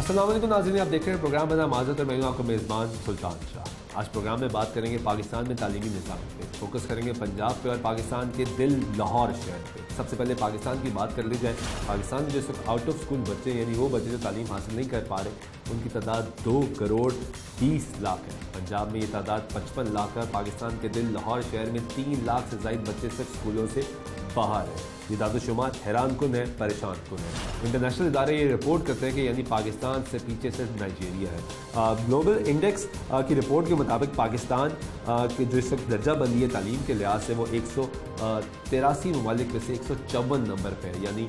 अस्सलाम वालेकुम नाज़रीन, आप देख रहे हैं प्रोग्राम बना माज़रत और मैं हूं आपका मेज़बान सुल्तान शाह। आज प्रोग्राम में बात करेंगे पाकिस्तान में तालीमी निज़ाम पे, फोकस करेंगे पंजाब पे और पाकिस्तान के दिल लाहौर शहर पे। सबसे पहले पाकिस्तान की बात कर ली जाए। पाकिस्तान में जो आउट ऑफ स्कूल बच्चे यानी वो बच्चे जो तालीम हासिल नहीं कर पा रहे, उनकी तादाद 2 करोड़ 20 लाख है। पंजाब में ये तादाद 55 लाख है। पाकिस्तान के दिल लाहौर शहर में 3 लाख से ज़ायद बच्चे सिर्फ स्कूलों से बाहर है। ये दादोशुमार हैरान कुन है, परेशान कुन है। इंटरनेशनल इदारे ये रिपोर्ट करते हैं कि यानी पाकिस्तान से पीछे सिर्फ नाइजीरिया है। ग्लोबल इंडेक्स की रिपोर्ट के मुताबिक पाकिस्तान के जो इस वक्त दर्जा बंदी है तालीम के लिहाज से वो 183 ममालिक में से 154 नंबर पे है। यानी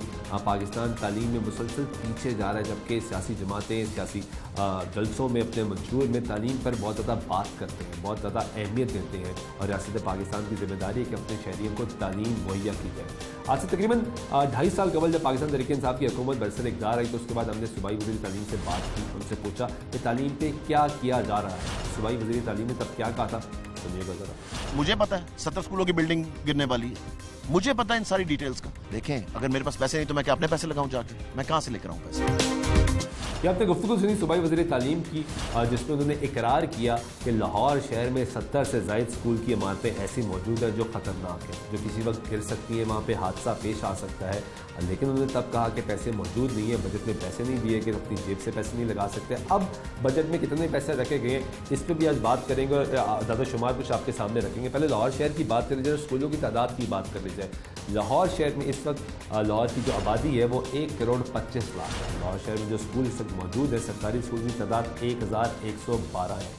पाकिस्तान तालीम में मुसलसल पीछे जा रहा है, जबकि सियासी जमातें सियासी जलसों में अपने मंशूर में तालीम पर बहुत ज़्यादा बात करते हैं, बहुत ज़्यादा अहमियत देते हैं और रियासत पाकिस्तान की जिम्मेदारी है कि अपने शहरियों को तालीम मुहैया की जाए। आज से तकरीबन 2.5 साल कबल जब पाकिस्तान तहरीक इंसाफ की हुकूमत बरसर इक़्तिदार आई तो उसके बाद हमने सूबाई वज़ीर तालीम से बात की, उनसे पूछा कि तालीम पे क्या किया जा रहा है। सूबाई वज़ीर तालीम ने तब क्या कहा था, सुनिएगा ज़रा। मुझे पता है 70 स्कूलों की बिल्डिंग गिरने वाली है, मुझे पता है इन सारी डिटेल्स का। देखें, अगर मेरे पास पैसे नहीं तो मैं क्या अपने पैसे लगाऊं जाके? मैं कहां से लेकर आऊं पैसे? ये आपने गुफ्तगू सुनी सूबाई वज़ीर तालीम की, जिसमें उन्होंने इकरार किया कि लाहौर शहर में 70 से ज़ायद स्कूल की इमारतें ऐसी मौजूद है जो ख़तरनाक है, जो किसी वक्त गिर सकती है, वहाँ पे हादसा पेश आ सकता है। लेकिन उन्होंने तब कहा कि पैसे मौजूद नहीं है, बजट में पैसे नहीं दिए कि अपनी जेब से पैसे नहीं लगा सकते। अब बजट में कितने पैसे रखे गए हैं इस पर भी आज बात करेंगे और दादोशुमार कुछ आपके सामने रखेंगे। पहले लाहौर शहर की बात करी जाए, स्कूलों की तादाद की बात कर ली जाए। लाहौर शहर में इस वक्त लाहौर की जो आबादी है वो 1 करोड़ 25 लाख है। लाहौर शहर में जो स्कूल इस वक्त मौजूद है, सरकारी स्कूल की तादाद 1112 है।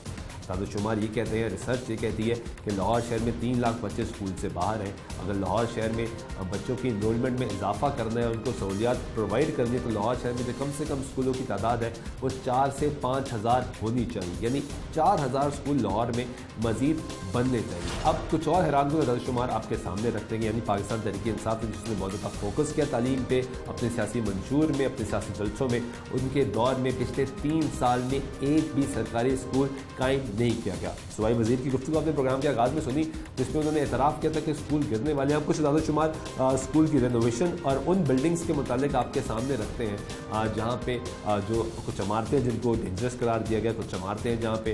दादोशुमार ये कहते हैं, रिसर्च ये कहती है कि लाहौर शहर में 3 लाख बच्चे स्कूल से बाहर हैं। अगर लाहौर शहर में बच्चों की इनरोलमेंट में इजाफा करना है, उनको सहूलियात प्रोवाइड करनी है, तो लाहौर शहर में जो कम से कम स्कूलों की तादाद है वो 4 से 5 हज़ार होनी चाहिए। यानी 4000 स्कूल लाहौर में मज़ीद बनने चाहिए। अब कुछ और हैरान को दादोशुमार आपके सामने रखते हैं। यानी पाकिस्तान तहरीक इंसाफ ने जिसने बहुत ज़्यादा फोकस किया तालीम पे, अपने सियासी मंशूर में, अपने सियासी जलसों में, उनके दौर में पिछले 3 साल में एक भी सरकारी स्कूल कायम नहीं किया गया। सूबाई वज़ीर की गुफ्तगू आपने प्रोग्राम के आगाज़ में सुनी, जिसमें उन्होंने एतराफ़ किया था कि स्कूल गिरने वाले हैं। हम कुछ दादोशुमार स्कूल की रेनोवेशन और उन बिल्डिंग्स के मुतालिक आपके सामने रखते हैं जहाँ पे जो कुछ इमारतें जिनको डेंजरस करार दिया गया, कुछ इमारतें हैं जहाँ पे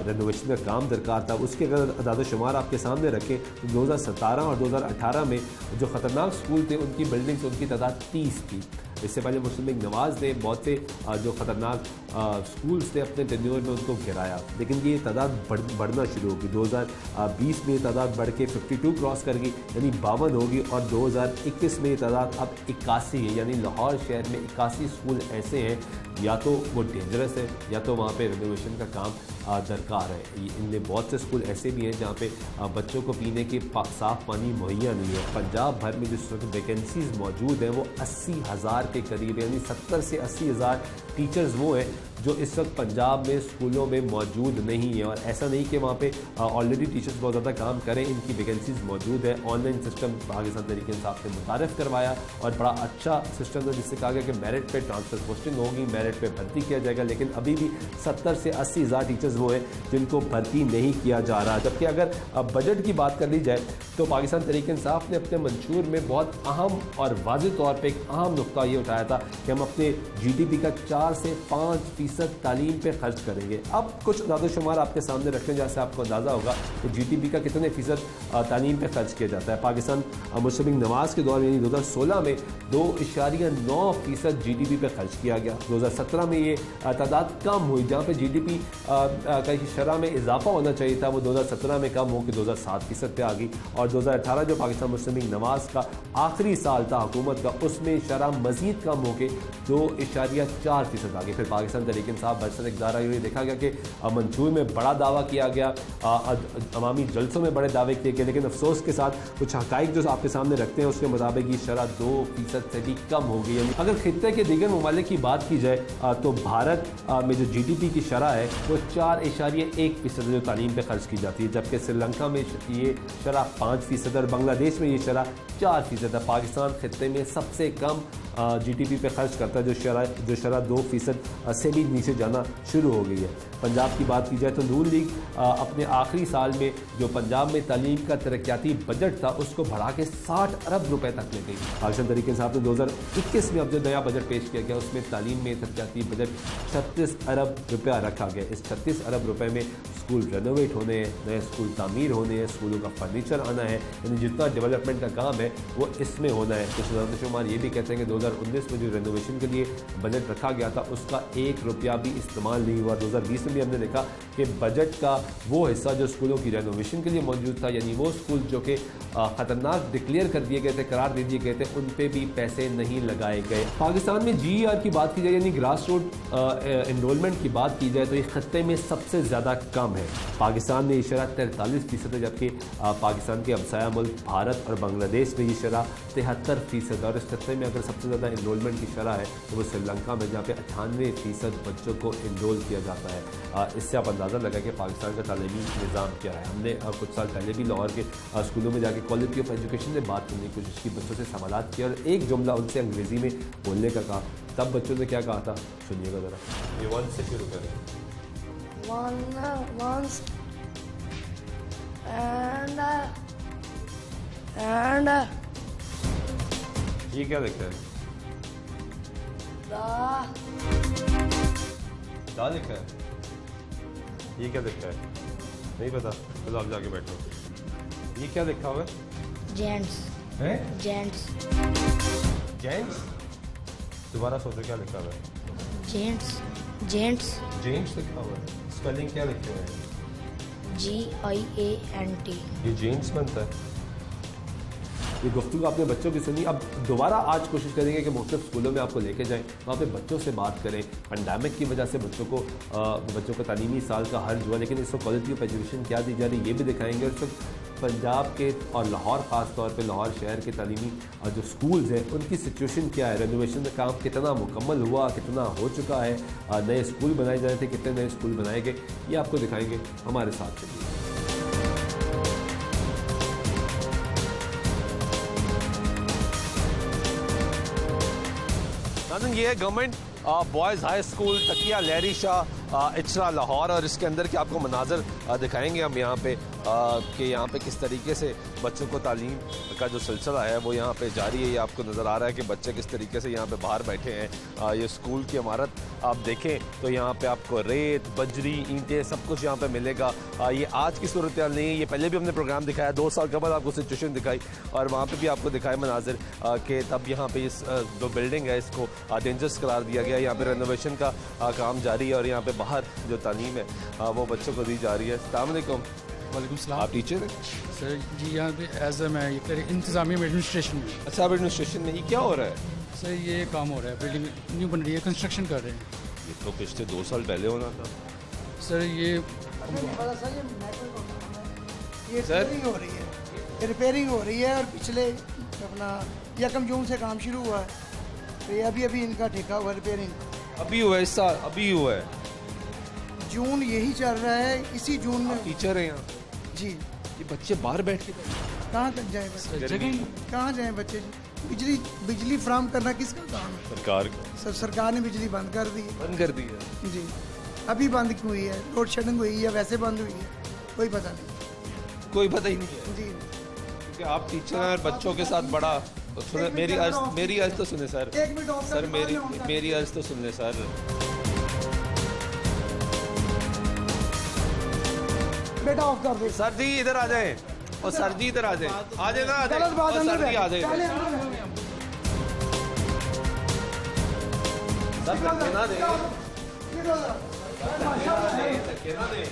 रेनोवेशन का काम दरकार था। उसके अगर दादोशुमार आपके सामने रखें तो 2017 और 2018 में जो ख़तरनाक स्कूल थे उनकी बिल्डिंग्स, उनकी तादाद 30 थी। इससे पहले मुस्लिम लीग नवाज़ ने बहुत से जो ख़तरनाक स्कूल्स थे अपने टेन्योर में उनको गिराया, लेकिन ये तादाद बढ़ना शुरू होगी। 2020 में ये तादाद बढ़ के 52 क्रॉस कर गई, यानी 52 होगी और 2021 में ये तादाद अब 81 है। यानी लाहौर शहर में 81 स्कूल ऐसे हैं, या तो वो डेंजरस है या तो वहाँ पे रेनोवेशन का काम दरकार है। इनमें बहुत से स्कूल ऐसे भी हैं जहाँ पे बच्चों को पीने के साफ़ पानी मुहैया नहीं है। पंजाब भर में जिस वक्त वैकेंसीज़ मौजूद हैं वो 80,000 के करीब है। यानी 70 से 80,000 टीचर्स वो हैं जो इस वक्त पंजाब में स्कूलों में मौजूद नहीं है। और ऐसा नहीं कि वहाँ पे ऑलरेडी टीचर्स बहुत ज़्यादा काम करें, इनकी वैकेंसीज़ मौजूद है। ऑनलाइन सिस्टम पाकिस्तान तहरीक इंसाफ ने मुतारफ़ करवाया और बड़ा अच्छा सिस्टम है, जिससे कहा गया कि मेरिट पे ट्रांसफ़र पोस्टिंग होगी, मेरिट पे भर्ती किया जाएगा। लेकिन अभी भी 70 से 80,000 टीचर्स वो हैं जिनको भर्ती नहीं किया जा रहा। जबकि अगर बजट की बात कर ली जाए तो पाकिस्तान तहरीक इंसाफ ने अपने मंशूर में बहुत अहम और वाज़ेह तौर पर एक अहम नुक्ता ये उठाया था कि हम अपने GDP का 4 से 5% तालीम पे खर्च करेंगे। अब कुछ दादोशुमार आपके सामने रखते हैं जैसे आपको अंदाज़ा होगा कि GDP का कितने फ़ीसद तालीम पे खर्च किया जाता है। पाकिस्तान मुस्लिम लीग नवाज़ के दौर में यानी 2016 में 2.9% GDP पे खर्च किया गया। 2017 में ये तादाद कम हुई, जहाँ पे GDP का शरह में इजाफा होना चाहिए था वो 2017 में कम हो के 2007% पे आ गई। और 2018 जो पाकिस्तान मुस्लिम लीग नवाज़ का आखिरी साल था हुकूमत का, उसमें शरह मज़ीद कम हो के 2.4% आ गई। फिर पाकिस्तान तहरीक इंसाफ बरसर इक़्तिदार आई, देखा गया कि मंशूर में बड़ा दावा किया गया, अवामी जलसों में बड़े दावे किए गए, लेकिन अफसोस के साथ कुछ हक़ाइक़ जो आपके सामने रखते हैं उसके मुताबिक ये शरह 2% से भी कम हो गई। यानी अगर खित्ते के दीगर ममालिक की बात की जाए तो भारत में जो GDP की शरह है वो 4.1% जो तालीम पे खर्च की जाती है, जबकि श्रीलंका में ये शरह 5% और बांग्लादेश में ये शरह 4% है। पाकिस्तान खित्ते में सबसे कम GDP पे खर्च करता है, जो शरह 2% से भी नीचे जाना शुरू हो गई है। पंजाब की बात की जाए तो नून लीग अपने आखिरी साल में जो पंजाब में तालीम का तरक्याती बजट था उसको बढ़ा के 60 अरब रुपए तक ले गई। पाकिस्तान तहरीक इंसाफ ने 2021 में अब जो नया बजट पेश किया गया उसमें तालीम में तरक्याती बजट 36 अरब रुपया रखा गया। इस 36 अरब रुपए में स्कूल रेनोवेट होने हैं, नए स्कूल तामीर होने हैं, स्कूलों का फर्नीचर आना है, यानी जितना डेवलपमेंट का काम है वो इसमें होना है। कुछ दानिशुमार ये भी कहते हैं कि 2019 में जो रेनोवेशन के लिए बजट रखा गया था उसका 1 रुपया भी इस्तेमाल नहीं हुआ। 2020 में भी हमने देखा कि बजट का वो हिस्सा जो स्कूलों की रेनोवेशन के लिए मौजूद था, यानी वो स्कूल जो कि ख़तरनाक डिक्लेयर कर दिए गए थे, करार दे दिए गए थे, उन पे भी पैसे नहीं लगाए गए। पाकिस्तान में GER की बात की जाए यानी ग्रास रूट एनरोलमेंट की बात की जाए तो ये खत्ते में सबसे ज़्यादा कम है। पाकिस्तान में ये शरह 43% है, जबकि पाकिस्तान के हमसाया मुल्क भारत और बांग्लादेश में ये शरह 73% है। और इस खत्ते में अगर सबसे ज़्यादा एनरोलमेंट की शरह है तो वो श्रीलंका में, जहाँ पे 98% बच्चों को इनरोल किया जाता है। इससे आप अंदाज़ा लगा कि पाकिस्तान का तालीमी निज़ाम क्या है। हमने कुछ साल पहले भी लाहौर के स्कूलों में जाके क्वालिटी ऑफ एजुकेशन से बात करने की कोशिश की, बच्चों से सवालात किया और एक जुमला उनसे अंग्रेज़ी में बोलने का कहा। तब बच्चों ने क्या कहा था, सुनिएगा ज़रा। ये 1 से शुरू करें। Once and ये क्या लिखा है? दा लिखा है। ये क्या लिखा है? नहीं पता, चलो आप जाके बैठो। ये क्या लिखा हुआ है? gents है? gents gents? दोबारा सोचो क्या लिखा हुआ है? gents gents जेंट्स लिखा हुआ है। स्पेलिंग क्या लिखे हुए हैं? GIANT। ये जेंट्स बनता है। ये गुफ्तगू आपने बच्चों की सुनी। अब दोबारा आज कोशिश करेंगे कि मुख्तलिफ स्कूलों में आपको लेके जाएं, वहाँ पे बच्चों से बात करें। पेंडेमिक की वजह से बच्चों को तालीमी साल का हर्ज हुआ, लेकिन इस वक्त क्वालिटी ऑफ एजुकेशन क्या दी जा रही है ये भी दिखाएंगे। और इस वक्त पंजाब के और लाहौर ख़ास तौर पे लाहौर शहर के तालीमी जो स्कूल्स हैं उनकी सिचुएशन क्या है, रेनोवेशन का काम कितना मुकम्मल हुआ, कितना हो चुका है, नए स्कूल बनाए जा रहे थे, कितने नए स्कूल बनाए गए, ये आपको दिखाएंगे। हमारे साथ चलिए। ये है गवर्नमेंट बॉयज़ हाई स्कूल तकिया लहरी शाह इचरा लाहौर, और इसके अंदर के आपको मनाजर दिखाएंगे हम यहाँ पे कि यहाँ पे किस तरीके से बच्चों को तालीम का जो सिलसिला है वो यहाँ पे जारी है। ये आपको नज़र आ रहा है कि बच्चे किस तरीके से यहाँ पे बाहर बैठे हैं। ये स्कूल की इमारत आप देखें तो यहाँ पे आपको रेत, बजरी, ईंटें सब कुछ यहाँ पे मिलेगा। ये आज की सूरत हाल नहीं है, ये पहले भी हमने प्रोग्राम दिखाया, 2 साल कबल आपको सिचुएशन दिखाई और वहाँ पर भी आपको दिखाए मनाजिर कि तब यहाँ पे इस जो बिल्डिंग है इसको डेंजरस करार दिया गया। यहाँ पे रेनोवेशन का काम जारी है और यहाँ पे बाहर जो तालीम है वो बच्चों को दी जा रही है। अस्सलाम वालेकुम। वालेकुम सलाम। आप टीचर हैं? सर जी यहाँ पे एज ए मैं ये इंतज़ामिया में एडमिनिस्ट्रेशन में। अच्छा, आप एडमिनिस्ट्रेशन में, ये क्या हो रहा है? सर ये काम हो रहा है, बिल्डिंग न्यू बन रही है, कंस्ट्रक्शन कर रहे हैं। ये तो पिछले 2 साल पहले होना था। सर ये रिपेयरिंग हो रही है, रिपेयरिंग हो रही है और पिछले अपना 1 जून से काम शुरू हुआ है, तो ये अभी इनका ठेका हुआ रिपेयरिंग। अभी हुआ है, इस साल अभी हुआ है। जून यही चल रहा है, इसी जून में। टीचर हैं यहाँ जी। ये बच्चे बाहर बैठ के कहाँ तक जाए बच्चे, जगह कहाँ जाए बच्चे जी? बिजली फ्राहम करना किसका काम है? सरकार सरकार ने बिजली बंद कर दी है। बंद कर दी है जी, अभी बंद क्यों हुई है? लोड शेडिंग हुई है, वैसे बंद हुई है, कोई पता नहीं। कोई पता ही नहीं है जी, क्योंकि आप टीचर हैं और बच्चों के साथ बड़ा सुने। मेरी अर्ज तो सुने सर। एक मिनट ऑफ सर कर, मेरी अर्ज तो सुन ले सर। बेटा ऑफ कर दे। सर जी इधर आ जाए, और सर जी इधर आ जाए, आ जाए ना, गलत बात और सर जी आ जाए। पहले अंदर सर धक्के ना दे,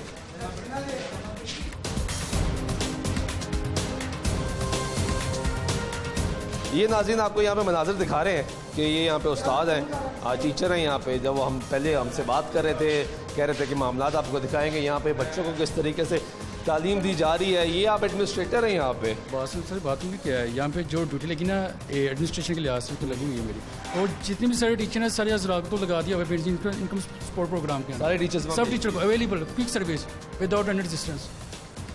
ये नाज़रीन आपको यहाँ पे मनाजिर दिखा रहे हैं कि ये यहाँ पे उस्ताद हैं, टीचर हैं यहाँ पे। जब हम पहले हमसे बात कर रहे थे, कह रहे थे कि मामलात आपको दिखाएंगे यहाँ पे बच्चों को किस तरीके से तालीम दी जा रही है। ये आप एडमिनिस्ट्रेटर हैं यहाँ पे? बात सर बात भी क्या है, यहाँ पे जो ड्यूटी लगी ना एडमिनिस्ट्रेशन के लिहाज से तो लगी हुई है मेरी, और जितने भी सारे टीचर हैं सारे हज़रात को लगा दिया हुआ है इनकम सपोर्ट प्रोग्राम के सारे टीचर्स, सब टीचर को available quick service without any resistance.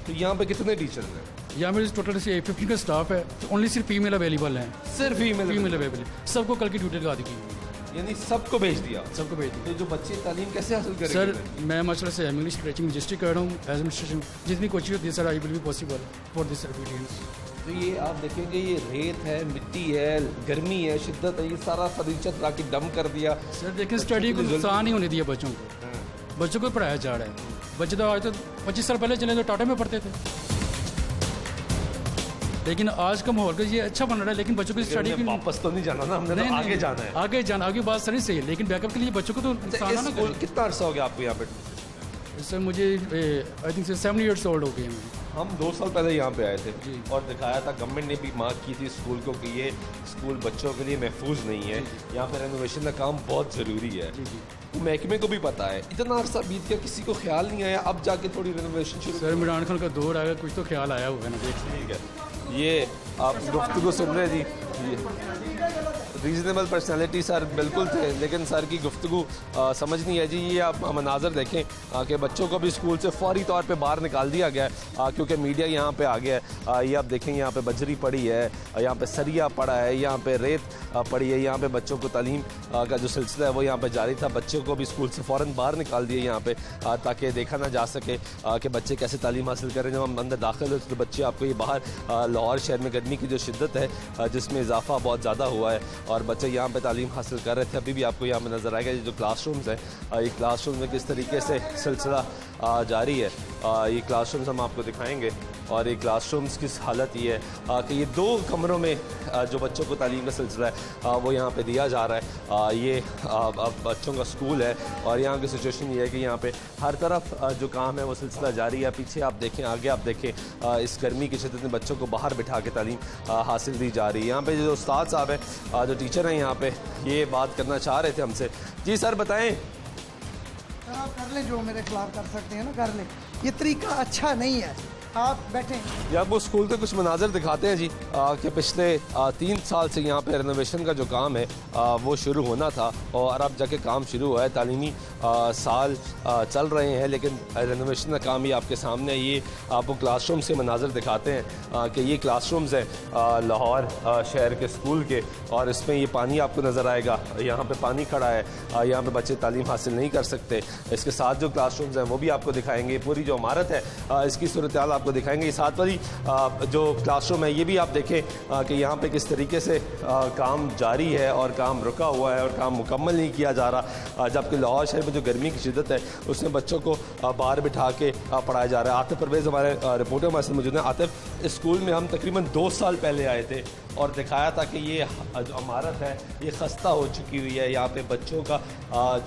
तो यहाँ पे कितने टीचर हैं? यहाँ पे टोटल 15 का स्टाफ है, तो ओनली सिर्फ फीमेल अवेलेबल हैं, सिर्फ फीमेल अवेलेबल है। सबको कल की ड्यूटी लगा दी गई, यानी सबको भेज दिया। सबको भेज दी। तो जो बच्चे तालीम कैसे हासिल करेंगे? सर मैं माशाल्लाह से इंग्लिश टीचिंग रजिस्ट्री कर रहा हूँ एडमिनिस्ट्रेशन, जितनी कोचिंग होती है sir I will be possible for this certificates. तो ये आप देखेंगे, ये रेत है, मिट्टी है, गर्मी है, शिद्दत है, ये सारा फर्नीचर ला के डम कर दिया। सर देखिए स्टडी को नुकसान ही होने दिया बच्चों को, बच्चों को पढ़ाया जा रहा है। बच्चे तो आज तो 25 साल पहले चले तो टाटा में पढ़ते थे, लेकिन आज का माहौल का ये अच्छा बन रहा है, लेकिन बच्चों की स्टडी की वापस तो नहीं जाना ना, हमने तो आगे जाना है। आगे जाना, आगे बात सही सही है, लेकिन बैकअप के लिए बच्चों को तो नुकसान ना स्कूल कितना अर्सा हो गया आपको यहाँ पे? करे। सर मुझे आई थिंक 7 ईयर्स ओल्ड हो गए हैं। हम 2 साल पहले यहाँ पे आए थे और दिखाया था, गवर्नमेंट ने भी मांग की थी स्कूल को कि ये स्कूल बच्चों के लिए महफूज नहीं है, यहाँ पे रेनोवेशन का काम बहुत ज़रूरी है। तो महकमे को भी पता है, इतना अरसा बीत गया, किसी को ख्याल नहीं आया, अब जाके थोड़ी रेनोवेशन शुरू। सर इमरान खान का दौर आएगा, कुछ तो ख्याल आया होगा ना। ठीक है, ये आप गुफ्तगू सुन रहे जी, ये रीजनेबल पर्सनालिटी सर बिल्कुल थे, लेकिन सर की गुफ्तगू समझ नहीं है जी। ये आप मनाजर देखें कि बच्चों को भी स्कूल से फौरी तौर पे बाहर निकाल दिया गया है, क्योंकि मीडिया यहाँ पे आ गया है। ये आप देखें, यहाँ पे बजरी पड़ी है, यहाँ पे सरिया पड़ा है, यहाँ पे रेत पड़ी है, यहाँ पे बच्चों को तालीम का जो सिलसिला है वो यहाँ पे जारी था। बच्चों को भी स्कूल से फ़ौरन बाहर निकाल दिए यहाँ पे, ताकि देखा ना जा सके कि बच्चे कैसे तालीम हासिल करें। जब हम अंदर दाखिल हुए तो बच्चे आपको ये बाहर लाहौर शहर में गर्मी की जो शिद्दत है जिसमें इजाफा बहुत ज़्यादा हुआ है और बच्चे यहाँ पे तालीम हासिल कर रहे थे। अभी भी आपको यहाँ पे नज़र आएगा ये जो क्लासरूम्स हैं, ये क्लासरूम में किस तरीके से सिलसिला जारी है। ये क्लासरूम्स हम आपको दिखाएंगे और ये क्लासरूम्स की हालत ये है कि ये 2 कमरों में जो बच्चों को तालीम का सिलसिला है वो यहाँ पे दिया जा रहा है। ये बच्चों का स्कूल है और यहाँ की सिचुएशन ये है कि यहाँ पे हर तरफ जो काम है वो सिलसिला जारी है। पीछे आप देखें, आगे आप देखें, इस गर्मी की शिद्दत में बच्चों को बाहर बिठा के तालीम हासिल दी जा रही है। यहाँ पे जो उस्ताद साहब है, जो टीचर हैं यहाँ पे, ये बात करना चाह रहे थे हमसे। जी सर बताएं। सर आप कर लें, जो मेरे खिलाफ कर सकते हैं ना कर लें, ये तरीका अच्छा नहीं है। आप बैठें। ये आपको स्कूल के कुछ मनाजर दिखाते हैं जी कि पिछले 3 साल से यहाँ पे रेनोवेशन का जो काम है वो शुरू होना था और अब जाके काम शुरू हुआ है। तालीमी साल चल रहे हैं, लेकिन रेनोवेशन का काम ही आपके सामने है। ये आपको क्लासरूम से मनाजर दिखाते हैं कि ये क्लासरूम्स हैं लाहौर शहर के स्कूल के, और इसमें ये पानी आपको नज़र आएगा। यहाँ पे पानी खड़ा है, यहाँ पे बच्चे तालीम हासिल नहीं कर सकते। इसके साथ जो क्लासरूम्स हैं वो भी आपको दिखाएंगे। पूरी जो इमारत है इसकी सूरत हाल आपको दिखाएंगे। ये साथ वाली जो क्लासरूम है ये भी आप देखें कि यहाँ पे किस तरीके से काम जारी है और काम रुका हुआ है और काम मुकम्मल नहीं किया जा रहा। जबकि लाहौर शहर में जो गर्मी की शिद्दत है उसमें बच्चों को बाहर बिठा के पढ़ाया जा रहा है। आतिफ परवेज़ हमारे रिपोर्टर हमारे साथ मौजूद हैं। आतिफ, इस स्कूल में हम तकरीबन 2 साल पहले आए थे और दिखाया था कि ये जो इमारत है ये खस्ता हो चुकी हुई है। यहाँ पे बच्चों का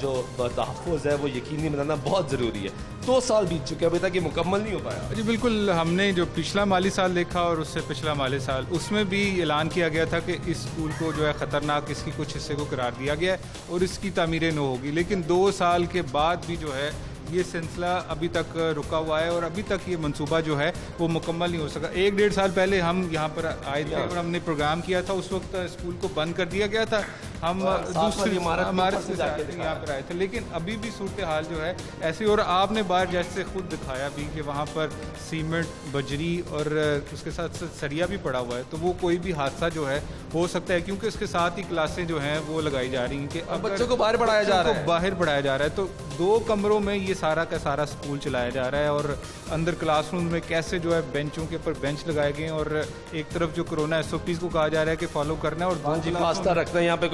जो तहफ़्फ़ुज़ है वो यकीनी बनाना बहुत ज़रूरी है। 2 साल बीत चुके हैं, अभी तक ये मुकम्मल नहीं हो पाया। जी बिल्कुल, हमने जो पिछला माली साल देखा और उससे पिछला माली साल, उसमें भी ऐलान किया गया था कि इस स्कूल को जो है ख़तरनाक, इसकी कुछ हिस्से को करार दिया गया है और इसकी तामीरें न होगी। लेकिन 2 साल के बाद भी जो है ये सिलसिला अभी तक रुका हुआ है और अभी तक ये मंसूबा जो है वो मुकम्मल नहीं हो सका। 1-1.5 साल पहले हम यहाँ पर आए थे और हमने प्रोग्राम किया था। उस वक्त स्कूल को बंद कर दिया गया था। हम दूसरी इमारत से यहाँ पर आए थे, लेकिन अभी भी सूरत हाल जो है ऐसी। और आपने बाहर जैसे खुद दिखाया भी कि वहाँ पर सीमेंट, बजरी और उसके साथ साथ सरिया भी पड़ा हुआ है, तो वो कोई भी हादसा जो है हो सकता है, क्योंकि उसके साथ ही क्लासें जो हैं वो लगाई जा रही हैं कि अब बच्चों को बाहर पढ़ाया जा रहा है। बाहर पढ़ाया जा रहा है, तो 2 कमरों में ये सारा का सारा स्कूल चलाया जा रहा है। और अंदर क्लासरूम में कैसे जो है बेंचों के ऊपर बेंच लगाए गए हैं और एक तरफ जो कोरोना SOPs को कहा जा रहा है कि फॉलो करना है और फासला रखना है। यहाँ पे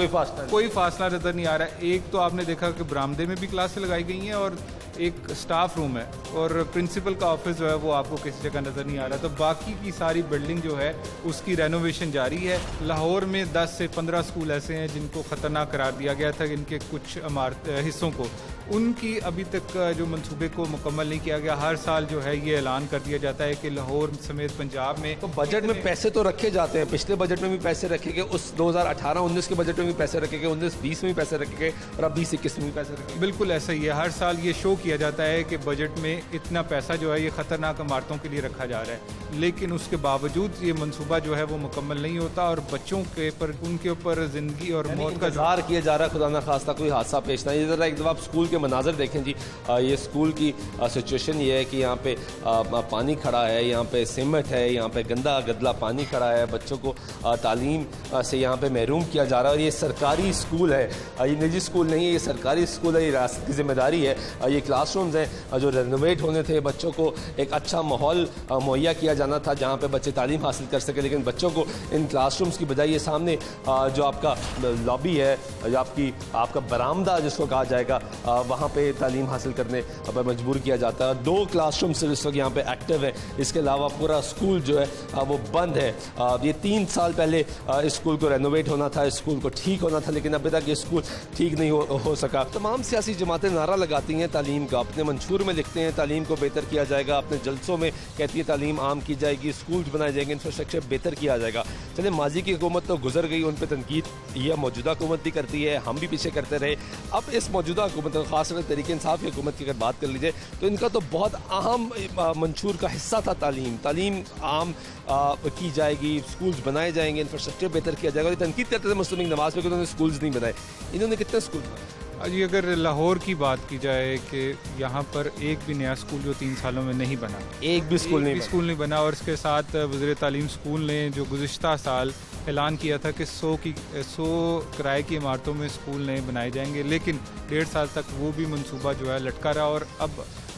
कोई फासला नजर नहीं आ रहा है। एक तो आपने देखा कि बरामदे में भी क्लासें लगाई गई हैं और एक स्टाफ रूम है और प्रिंसिपल का ऑफिस जो है वो आपको किसी जगह नज़र नहीं आ रहा। तो बाकी की सारी बिल्डिंग जो है उसकी रेनोवेशन जारी है। लाहौर में 10 से 15 स्कूल ऐसे हैं जिनको ख़तरनाक करार दिया गया था, इनके कुछ हिस्सों को, उनकी अभी तक जो मंसूबे को मुकम्मल नहीं किया गया। हर साल जो है ये ऐलान कर दिया जाता है कि लाहौर समेत पंजाब में तो बजट में पैसे तो रखे जाते हैं। पिछले बजट में भी पैसे रखे गए, उस 2018-19 के बजट में भी पैसे रखे गए, 19-20 में भी पैसे रखे गए और अब 20-21 में भी पैसे रखे गए। बिल्कुल ऐसा ही है। हर साल ये शो किया जाता है कि बजट में इतना पैसा जो है ये ख़तरनाक इमारतों के लिए रखा जा रहा है, लेकिन उसके बावजूद ये मंसूबा जो है वो मुकम्मल नहीं होता और बच्चों के पर उनके ऊपर ज़िंदगी और मौत का इंतज़ार किया जा रहा है खुदा न खास्ता कोई हादसा पेश ना। ये ज़रा एक दफ़ा आप स्कूल के के मनाजर देखें जी, ये स्कूल की सिचुएशन ये है कि यहाँ पे पानी खड़ा है, यहाँ पे सीमेंट है, यहाँ पे गंदा गदला पानी खड़ा है, बच्चों को तालीम से यहाँ पे महरूम किया जा रहा है। और ये सरकारी स्कूल है, ये निजी स्कूल नहीं है, ये सरकारी स्कूल है, ये रियासत की जिम्मेदारी है। ये क्लासरूम्स हैं जो रेनोवेट होने थे, बच्चों को एक अच्छा माहौल मुहैया किया जाना था जहाँ पे बच्चे तालीम हासिल कर सके, लेकिन बच्चों को इन क्लासरूम्स की बजाय ये सामने जो आपका लॉबी है, जो आपका बरामदा जिसको कहा जाएगा, वहाँ पे तालीम हासिल करने पर मजबूर किया जाता है। 2 क्लासरूम सिर्फ इस वक्त यहाँ पे एक्टिव है, इसके अलावा पूरा स्कूल जो है वो बंद है। ये 3 साल पहले इस स्कूल को रेनोवेट होना था, इस स्कूल को ठीक होना था, लेकिन अभी तक ये स्कूल ठीक नहीं हो सका। तमाम सियासी जमातें नारा लगाती हैं तालीम का, अपने मंशूर में लिखते हैं तालीम को बेहतर किया जाएगा, अपने जलसों में कहती है तालीम आम की जाएगी, स्कूल बनाए जाएंगे, इंफ्रास्ट्रक्चर बेहतर किया जाएगा। चले, माजी की हुकूमत तो गुजर गई, उन पर तनकीद यह मौजूदा हुकूमत भी करती है, हम भी पीछे करते रहे। अब इस मौजूदा हुकूमत, खासकर तहरीक इंसाफ की हुकूमत की अगर बात कर लीजिए तो इनका तो बहुत अहम मंशूर का हिस्सा था तालीम आम की जाएगी, स्कूल्स बनाए जाएंगे, इंफ्रास्ट्रक्चर बेहतर किया जाएगा। तनकीद करते थे मुस्लिम लीग नवाज पे कि उन्होंने स्कूल्स नहीं बनाए, इन्होंने कितने स्कूल बनाए? जी, अगर लाहौर की बात की जाए कि यहाँ पर एक भी नया स्कूल जो 3 सालों में नहीं बना, एक भी स्कूल नहीं बना। और इसके साथ वज़ीर तालीम स्कूल ने जो गुज़िश्ता साल ऐलान किया था कि 100 किराए की इमारतों में स्कूल नए बनाए जाएंगे, लेकिन 1.5 साल तक वो भी मंसूबा जो है लटका रहा। और अब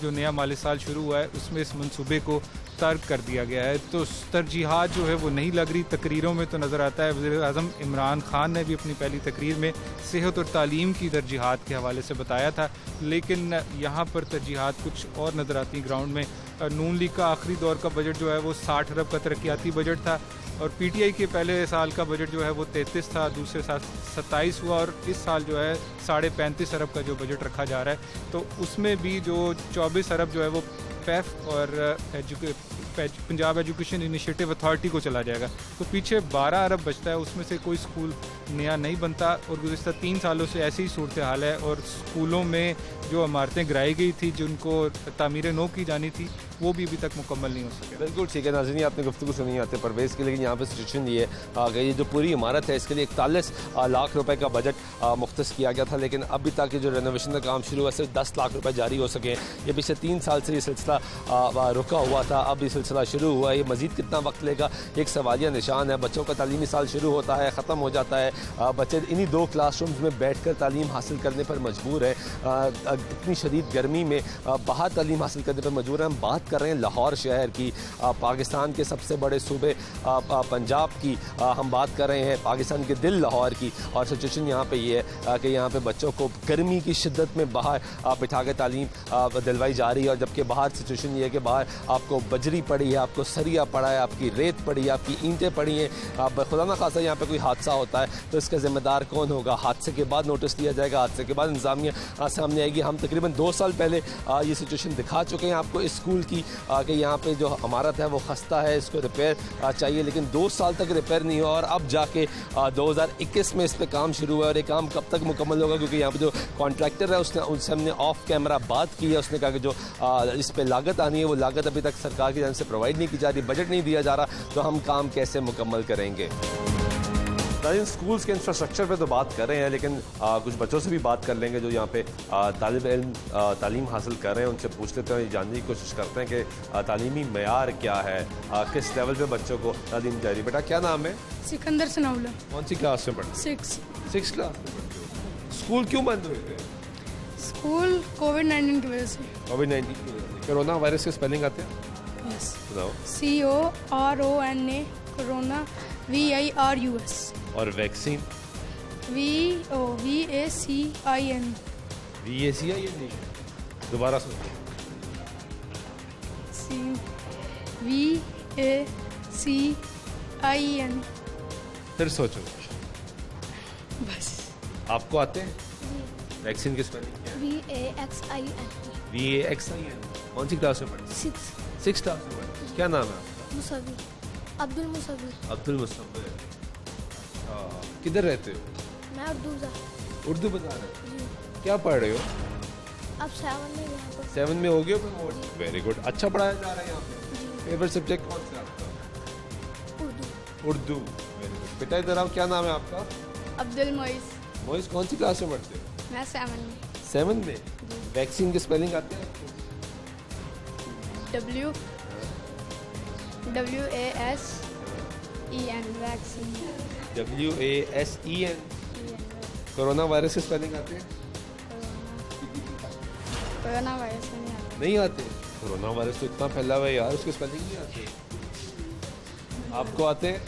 जो नया माली साल शुरू हुआ है उसमें इस मंसूबे को तर्क कर दिया गया है, तो तरजीहात जो है वो नहीं लग रही। तकरीरों में तो नज़र आता है, वज़ीर आज़म इमरान खान ने भी अपनी पहली तकरीर में सेहत और तालीम की तरजीहात के हवाले से बताया था, लेकिन यहाँ पर तरजीहात कुछ और नज़र आती ग्राउंड में। नून लीग का आखिरी दौर का बजट जो है वो 60 अरब का तरक्याती बजट था, और PTI के पहले साल का बजट जो है वो 33 था, दूसरे साल 27 हुआ, और इस साल जो है 35.5 अरब का जो बजट रखा जा रहा है, तो उसमें भी जो 24 अरब जो है वो पैफ और पंजाब एजुकेशन इनिशिएटिव अथॉरिटी को चला जाएगा। तो पीछे 12 अरब बचता है, उसमें से कोई स्कूल नया नहीं बनता। और गुज़िश्ता 3 सालों से ऐसी ही सूरत हाल है, और स्कूलों में जो इमारतें गिराई गई थी, जिनको तामीर नो की जानी थी, वो भी अभी तक मुकम्मल नहीं हो सके। बिल्कुल ठीक है नाज़रीन, आपने गुफ्तगू सुनी आते परवेज़ की, लेकिन यहाँ पे सिचुएशन ये है, ये जो पूरी इमारत है इसके लिए 41 लाख रुपए का बजट मुख्तस किया गया था, लेकिन अभी तक जो रेनोवेशन का काम शुरू हुआ सिर्फ 10 लाख रुपए जारी हो सके। ये पिछले 3 साल से ये सिलसिला रुका हुआ था, अब ये सिलसिला शुरू हुआ है। ये मज़ीद कितना वक्त लेगा एक सवालिया निशान है। बच्चों का तालीमी साल शुरू होता है, ख़त्म हो जाता है, बच्चे इन्हीं 2 क्लासरूम्स में बैठ कर तालीम हासिल करने पर मजबूर है। इतनी शदीद गर्मी में बाहर तालीम हासिल करने पर मजबूर है। हम बात कर रहे हैं लाहौर शहर की, पाकिस्तान के सबसे बड़े सूबे पंजाब की, हम बात कर रहे हैं पाकिस्तान के दिल लाहौर की, और सिचुएशन यहाँ पे ये है कि यहाँ पे बच्चों को गर्मी की शिद्दत में बाहर बिठा के तालीम दिलवाई जा रही है। और जबकि बाहर सिचुएशन ये है कि बाहर आपको बजरी पड़ी है, आपको सरिया पड़ा है, आपकी रेत पड़ी है, आपकी ईंटें पड़ी हैं। खुदा ना खासा यहाँ पे कोई हादसा होता है तो इसका ज़िम्मेदार कौन होगा? हादसे के बाद नोटिस लिया जाएगा, हादसे के बाद इंतज़ामिया सामने आएगी। हम तकरीबन 2 साल पहले ये सिचुएशन दिखा चुके हैं आपको इस स्कूल की, कि यहाँ पे जो इमारत है वो खस्ता है, इसको रिपेयर चाहिए, लेकिन 2 साल तक रिपेयर नहीं हुआ। और अब जाके 2021 में इस पर काम शुरू हुआ, और ये काम कब तक मुकम्मल होगा? क्योंकि यहाँ पे जो कॉन्ट्रैक्टर है उससे हमने ऑफ कैमरा बात की है, उसने कहा कि जो इस पर लागत आनी है वो लागत अभी तक सरकार की जानब से प्रोवाइड नहीं की जा रही, बजट नहीं दिया जा रहा, तो हम काम कैसे मुकम्मल करेंगे? स्कूल्स के इंफ्रास्ट्रक्चर पे तो बात कर रहे हैं, लेकिन कुछ बच्चों से भी बात कर लेंगे जो यहाँ पे तालिब इल्म तालीम हासिल कर रहे हैं, उनसे पूछ लेते हैं, जानने की कोशिश करते हैं कि तालीमी मयार क्या है, किस लेवल पे बच्चों को तालीम जा रही है। बेटा क्या नाम है? सिकंदर सनाउल्ला। कौन सी क्लास में पढ़ते? 6 क्लास में पढ़ते हो। स्कूल क्यों बंद हुए थे? स्कूल कोविड-19 की वजह से। कोविड-19 की वजह से। कोरोना वायरस के स्पेलिंग आते हैं? यस। बताओ। CORONA, corona, VIRUS। और वैक्सीन? VACIN। VACIN नहीं है, दोबारा सुनो। VACIN। फिर सोचो। बस। आपको आते हैं? वैक्सीन की स्पेलिंग क्या है? VAXIN। कौन सी क्लास में पढ़ते? 6 क्लास में पढ़ते। क्या नाम है आपका? मुसव्विर, अब्दुल मुसव्विर। अब्दुल मुसव्विर। किधर रहते हो? मैं उर्दू बता रहे हो? क्या पढ़ रहे हो? अब 7 में यहाँ पर। 7 में हो गए प्रमोट? Very good. अच्छा पढ़ाया जा रहा है यहाँ पे? फेवरेट सब्जेक्ट कौन सा आपका? उर्दू। Very good. बेटा इधर आओ, क्या नाम है आपका? अब्दुल मोइस। मोइस, कौन सी क्लास में पढ़ते हो? मैं 7 में। 7 में वैक्सीन की स्पेलिंग आती है? WASEN vaccine WASEN। Corona virus की स्पेलिंग आती है? कोरोना वायरस में नहीं आता। नहीं आते? कोरोना वायरस तो इतना फैला हुआ है यार, उसकी स्पेलिंग नहीं आती। आपको आते हैं?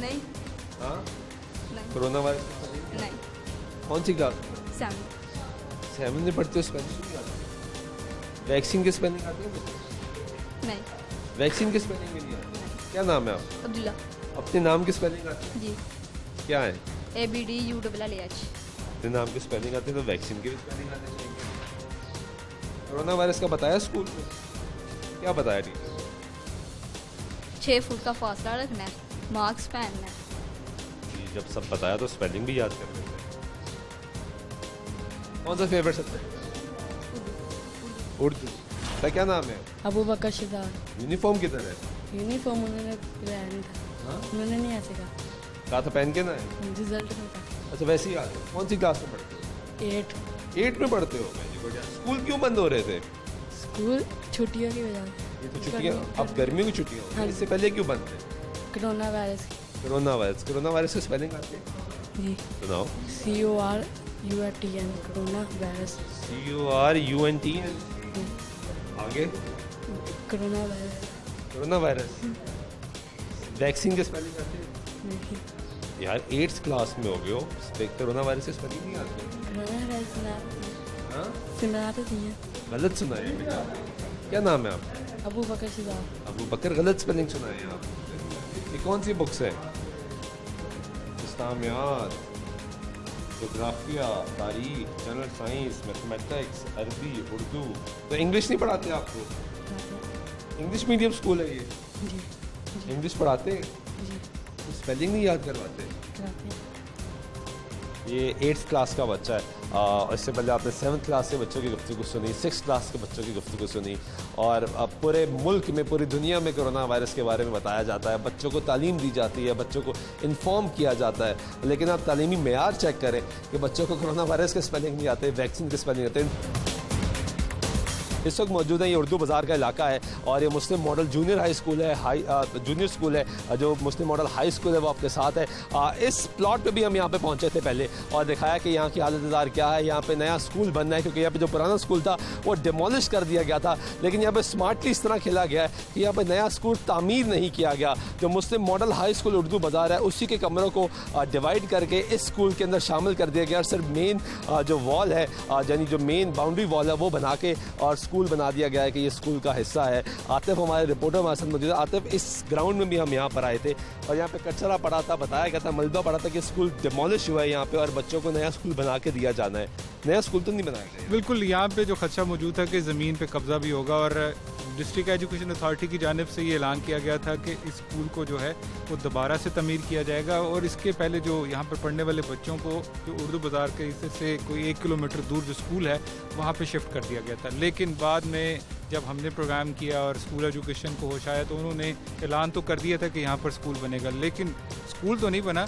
नहीं हाँ, नहीं कोरोना वायरस की spelling? नहीं कौन सी क्लास? 7 में पढ़ते हो, स्पेलिंग नहीं आती? वैक्सीन की स्पेलिंग आती है मुझे? नहीं वैक्सीन की स्पेलिंग भी नहीं आती? क्या नाम है आप? अब्दुल्ला अपने नाम की स्पेलिंग आती है? जी क्या है? ABDULLAH अपने नाम की स्पेलिंग आती है तो वैक्सीन की भी स्पेलिंग आनी चाहिए। कोरोना वायरस का बताया स्कूल में? क्या बताया टीचर? 6 फुट का फासला रखना है, मास्क पहनना है। जब सब बताया तो स्पेलिंग भी याद कर लेते। कौन सा फेवरेट सब्जेक्ट? उर्दू। तो क्या नाम है? अबू बकर शिदार। यूनिफॉर्म किधर है? यूनिफॉर्म उन्होंने पहना नहीं था। हाँ? उन्होंने नहीं ऐसे कहा, कहा था पहन के ना है? रिजल्ट में था। अच्छा वैसे ही आ गए। कौन सी क्लास में पढ़ते हो? 8 8 में पढ़ते हो? स्कूल क्यों बंद हो रहे थे? स्कूल छुट्टियों की वजह से। ये तो छुट्टियाँ, अब गर्मियों की छुट्टियाँ हो गई। इससे पहले क्यों बंद थे? Corona virus corona virus. Corona virus की स्पेलिंग आती है? जी सुनाओ। CORUNTN corona virus. CORUNTN। आगे? Corona virus corona virus. Vaccine की स्पेलिंग आती है? नहीं। यार 8th क्लास में हो गए हो, कोरोना वायरस की स्पेलिंग नहीं आती? कोरोना वायरस हाँ? सुना तो नहीं है। गलत सुना है बेटा। क्या नाम है आपका? अबू बकर शिदार। अबू बकर। गलत स्पेलिंग सुना है आप। ये कौन सी बुक्स है? इस्लामियात, जोग्राफिया, तारीख, जनरल साइंस, मैथमेटिक्स, अरबी, उर्दू। तो इंग्लिश नहीं पढ़ाते आपको? इंग्लिश मीडियम स्कूल है ये? जी इंग्लिश पढ़ाते? जी तो स्पेलिंग नहीं याद करवाते? कराते हैं। ये 8th क्लास का बच्चा है। इससे पहले आपने 7th क्लास के बच्चों की गुफ्तगू सुनी, 6th क्लास के बच्चों की गुफ्तगू सुनी, और पूरे मुल्क में, पूरी दुनिया में कोरोना वायरस के बारे में बताया जाता है, बच्चों को तालीम दी जाती है, बच्चों को इन्फॉर्म किया जाता है। लेकिन आप तालीमी मेयार चेक करें कि बच्चों को कोरोना वायरस के स्पेलिंग नहीं आते, वैक्सीन के स्पेलिंग आते हैं। इस वक्त मौजूद है, ये उर्दू बाज़ार का इलाका है और ये मुस्लिम मॉडल जूनियर हाई स्कूल है, जूनियर स्कूल है, जो मुस्लिम मॉडल हाई स्कूल है वो आपके साथ है। इस प्लॉट पे भी हम यहाँ पे पहुँचे थे पहले और दिखाया कि यहाँ की हालत इज़ार क्या है। यहाँ पे नया स्कूल बनना है क्योंकि यहाँ पे जो पुराना स्कूल था वो डिमोलिश कर दिया गया था, लेकिन यहाँ पे स्मार्टली इस तरह खेला गया है कि यहाँ पे नया स्कूल तामीर नहीं किया गया। जो मुस्लिम मॉडल हाई स्कूल उर्दू बाज़ार है उसी के कमरों को डिवाइड करके इस स्कूल के अंदर शामिल कर दिया गया और सिर्फ मेन जो वॉल है, यानी जो मेन बाउंड्री वॉल है वो बना के और स्कूल बना दिया गया है कि ये स्कूल का हिस्सा है। आतिफ हमारे रिपोर्टर हमारे साथ मौजूद है। आतिफ, इस ग्राउंड में भी हम यहाँ पर आए थे और यहाँ पे कचरा पड़ा था, बताया गया था, मलबा पड़ा था कि स्कूल डिमोलिश हुआ है यहाँ पे और बच्चों को नया स्कूल बना के दिया जाना है। नया स्कूल तो नहीं बनाया गया? बिल्कुल, यहाँ पे जो खदशा मौजूद था कि ज़मीन पे कब्जा भी होगा और डिस्ट्रिक्ट एजुकेशन अथॉरिटी की जानिब से ये ऐलान किया गया था कि इस स्कूल को जो है वो दोबारा से तमीर किया जाएगा और इसके पहले जो यहाँ पर पढ़ने वाले बच्चों को जो उर्दू बाज़ार के हिस्से से कोई 1 किलोमीटर दूर जो स्कूल है वहाँ पे शिफ्ट कर दिया गया था। लेकिन बाद में जब हमने प्रोग्राम किया और स्कूल एजुकेशन को होश आया तो उन्होंने ऐलान तो कर दिया था कि यहाँ पर स्कूल बनेगा, लेकिन स्कूल तो नहीं बना।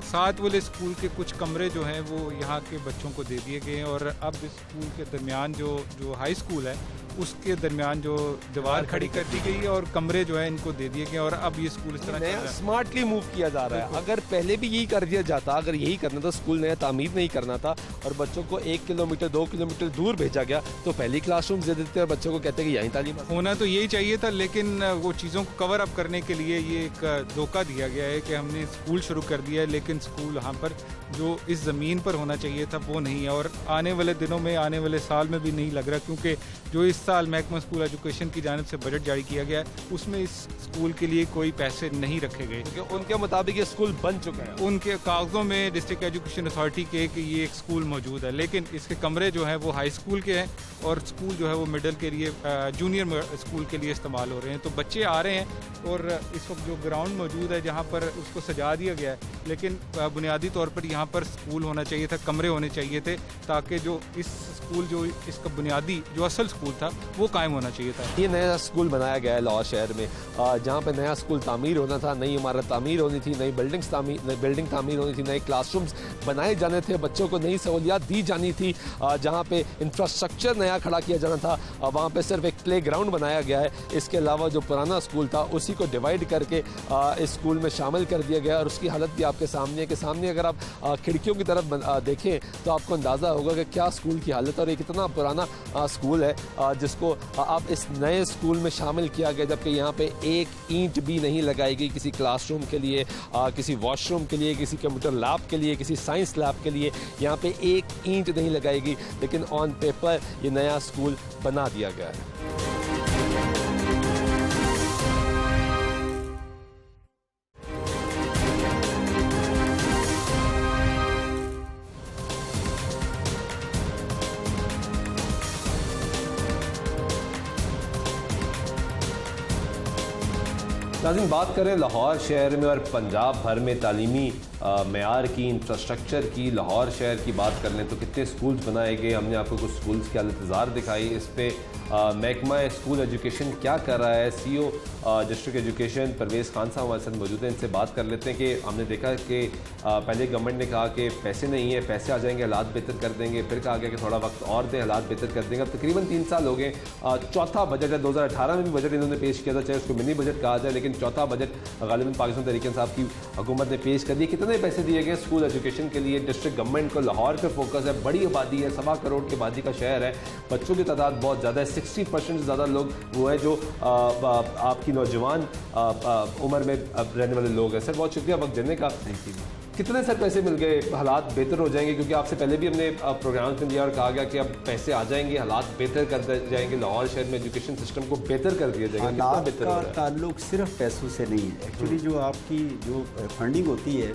साथ वाले स्कूल के कुछ कमरे जो हैं वो यहाँ के बच्चों को दे दिए गए हैं और अब इस स्कूल के दरमियान जो हाई स्कूल है उसके दरमियान जो दीवार खड़ी कर दी गई है और कमरे जो है इनको दे दिए गए और अब ये स्कूल इस तरह नया स्मार्टली मूव किया जा रहा है। अगर पहले भी यही कर दिया जाता, अगर यही करना था, स्कूल नया तामीर नहीं करना था और बच्चों को 1 किलोमीटर 2 किलोमीटर दूर भेजा गया तो पहली क्लासरूम दे देते और बच्चों को कहते हैं कि यहीं तालीम होना तो यही चाहिए था, लेकिन वो चीज़ों को कवर अप करने के लिए ये एक धोखा दिया गया है कि हमने स्कूल शुरू कर दिया है लेकिन स्कूल यहाँ पर जो इस ज़मीन पर होना चाहिए था वो नहीं है और आने वाले दिनों में, आने वाले साल में भी नहीं लग रहा, क्योंकि जो इस साल महकमा स्कूल एजुकेशन की जानिब से बजट जारी किया गया है उसमें इस स्कूल के लिए कोई पैसे नहीं रखे गए। क्योंकि उनके मुताबिक ये स्कूल बन चुका है, उनके कागजों में डिस्ट्रिक्ट एजुकेशन अथॉरिटी के कि ये एक स्कूल मौजूद है, लेकिन इसके कमरे जो हैं वो हाई स्कूल के हैं और स्कूल जो है वो मिडिल के लिए, जूनियर स्कूल के लिए इस्तेमाल हो रहे हैं। तो बच्चे आ रहे हैं और इस वक्त जो ग्राउंड मौजूद है जहाँ पर उसको सजा दिया गया है, लेकिन बुनियादी तौर पर यहाँ पर स्कूल होना चाहिए था, कमरे होने चाहिए थे ताकि जो इस स्कूल जो इसका बुनियादी जो असल स्कूल था वो कायम होना चाहिए था। ये नया स्कूल बनाया गया है लाहौर शहर में, जहाँ पे नया स्कूल तामीर होना था, नई इमारत तामीर होनी थी, नई बिल्डिंग तामीर होनी थी, नए क्लासरूम्स बनाए जाने थे, बच्चों को नई सहूलियात दी जानी थी, जहाँ पे इंफ्रास्ट्रक्चर नया खड़ा किया जाना था, वहाँ पे सिर्फ एक प्ले ग्राउंड बनाया गया है। इसके अलावा जो पुराना स्कूल था उसी को डिवाइड करके इस स्कूल में शामिल कर दिया गया, और उसकी हालत भी आपके सामने है कि सामने अगर आप खिड़कियों की तरफ देखें तो आपको अंदाज़ा होगा कि क्या स्कूल की हालत है, और ये कितना पुराना स्कूल है जिसको अब इस नए स्कूल में शामिल किया गया, जबकि यहाँ पे एक ईंट भी नहीं लगाई गई किसी क्लासरूम के लिए, किसी वॉशरूम के लिए, किसी कंप्यूटर लैब के लिए, किसी साइंस लैब के लिए यहाँ पे एक ईंट नहीं लगाई गई, लेकिन ऑन पेपर ये नया स्कूल बना दिया गया है। नाज़रीन, बात करें लाहौर शहर में और पंजाब भर में तालीमी मेयार की, इंफ्रास्ट्रक्चर की, लाहौर शहर की बात कर लें तो कितने स्कूल्स बनाए गए। हमने आपको कुछ स्कूल्स की हालत दिखाई। इस पर महकमा स्कूल एजुकेशन क्या कर रहा है, CEO district education Parvez Khan साहब हमारे साथ मौजूद हैं, इनसे बात कर लेते हैं कि हमने देखा कि पहले गवर्नमेंट ने कहा कि पैसे नहीं है, पैसे आ जाएंगे हालात बेहतर कर देंगे, फिर कहा गया कि थोड़ा वक्त और दें, हालात बेहतर कर देंगे। अब तकरीबन 3 साल हो गए, चौथा बजट है, 2018 में भी बजट इन्होंने पेश किया था, चाहे उसको मिनी बजट कहा जाए, लेकिन चौथा बजट गालिबन पाकिस्तान तहरीक साहब की हुकूमत ने पेश कर दिया। कितने पैसे दिए गए स्कूल एजुकेशन के लिए? डिस्ट्रिक्ट गवर्नमेंट को लाहौर पे फोकस है, बड़ी आबादी है, 1.25 करोड़ की आबादी का शहर है, बच्चों की तादाद बहुत ज़्यादा है, 60% से ज़्यादा लोग वो है जो आपकी नौजवान उम्र में रहने वाले लोग हैं। सर बहुत शुक्रिया वक्त देने का। कितने सर पैसे मिल गए, हालात बेहतर हो जाएंगे? क्योंकि आपसे पहले भी हमने प्रोग्राम्स में दिया और कहा गया कि अब पैसे आ जाएंगे, हालात बेहतर कर जाएंगे, लाहौर शहर में एजुकेशन सिस्टम को बेहतर कर दिया जाएगा। कितना बेहतर हो रहा है? ताल्लुक सिर्फ पैसों से नहीं है। एक्चुअली जो आपकी जो फंडिंग होती है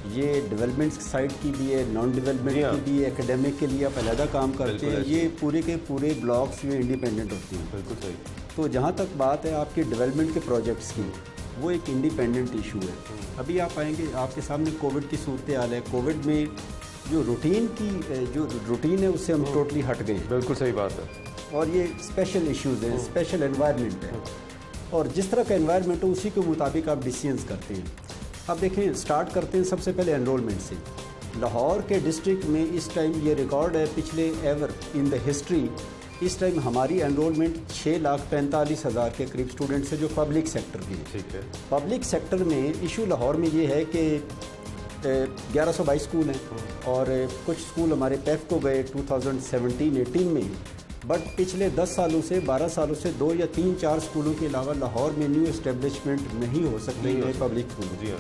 ये डेवलपमेंट साइड की भी है, नॉन डेवलपमेंट की भी है, एकेडमिक के लिए आप अलहदा काम करते हैं, ये पूरे के पूरे ब्लॉक्स में इंडिपेंडेंट होती हैं। बिल्कुल सही। तो जहाँ तक बात है आपके डेवलपमेंट के प्रोजेक्ट्स की, वो एक इंडिपेंडेंट इशू है। अभी आप आएंगे, आपके सामने कोविड की सूरत हाल है। कोविड में जो रूटीन है उससे हम टोटली हट गए। बिल्कुल सही बात है। और ये स्पेशल इश्यूज़ हैं, स्पेशल एनवायरनमेंट है, और जिस तरह का एनवायरनमेंट हो उसी के मुताबिक आप डिसीजंस करते हैं। अब देखें, स्टार्ट करते हैं सबसे पहले एनरोलमेंट से। लाहौर के डिस्ट्रिक्ट में इस टाइम ये रिकॉर्ड है पिछले एवर इन द हिस्ट्री, इस टाइम हमारी एनरोलमेंट 6,45,000 के करीब स्टूडेंट्स हैं जो पब्लिक सेक्टर के। ठीक है। पब्लिक सेक्टर में इशू लाहौर में ये है कि 1122 स्कूल हैं, और कुछ स्कूल हमारे पैफ को गए 2017-18 में, बट पिछले 10 सालों से 12 सालों से 2 या 3-4 स्कूलों के अलावा लाहौर में न्यू इस्टेब्लिशमेंट नहीं हो सकते हैं पब्लिक स्कूल।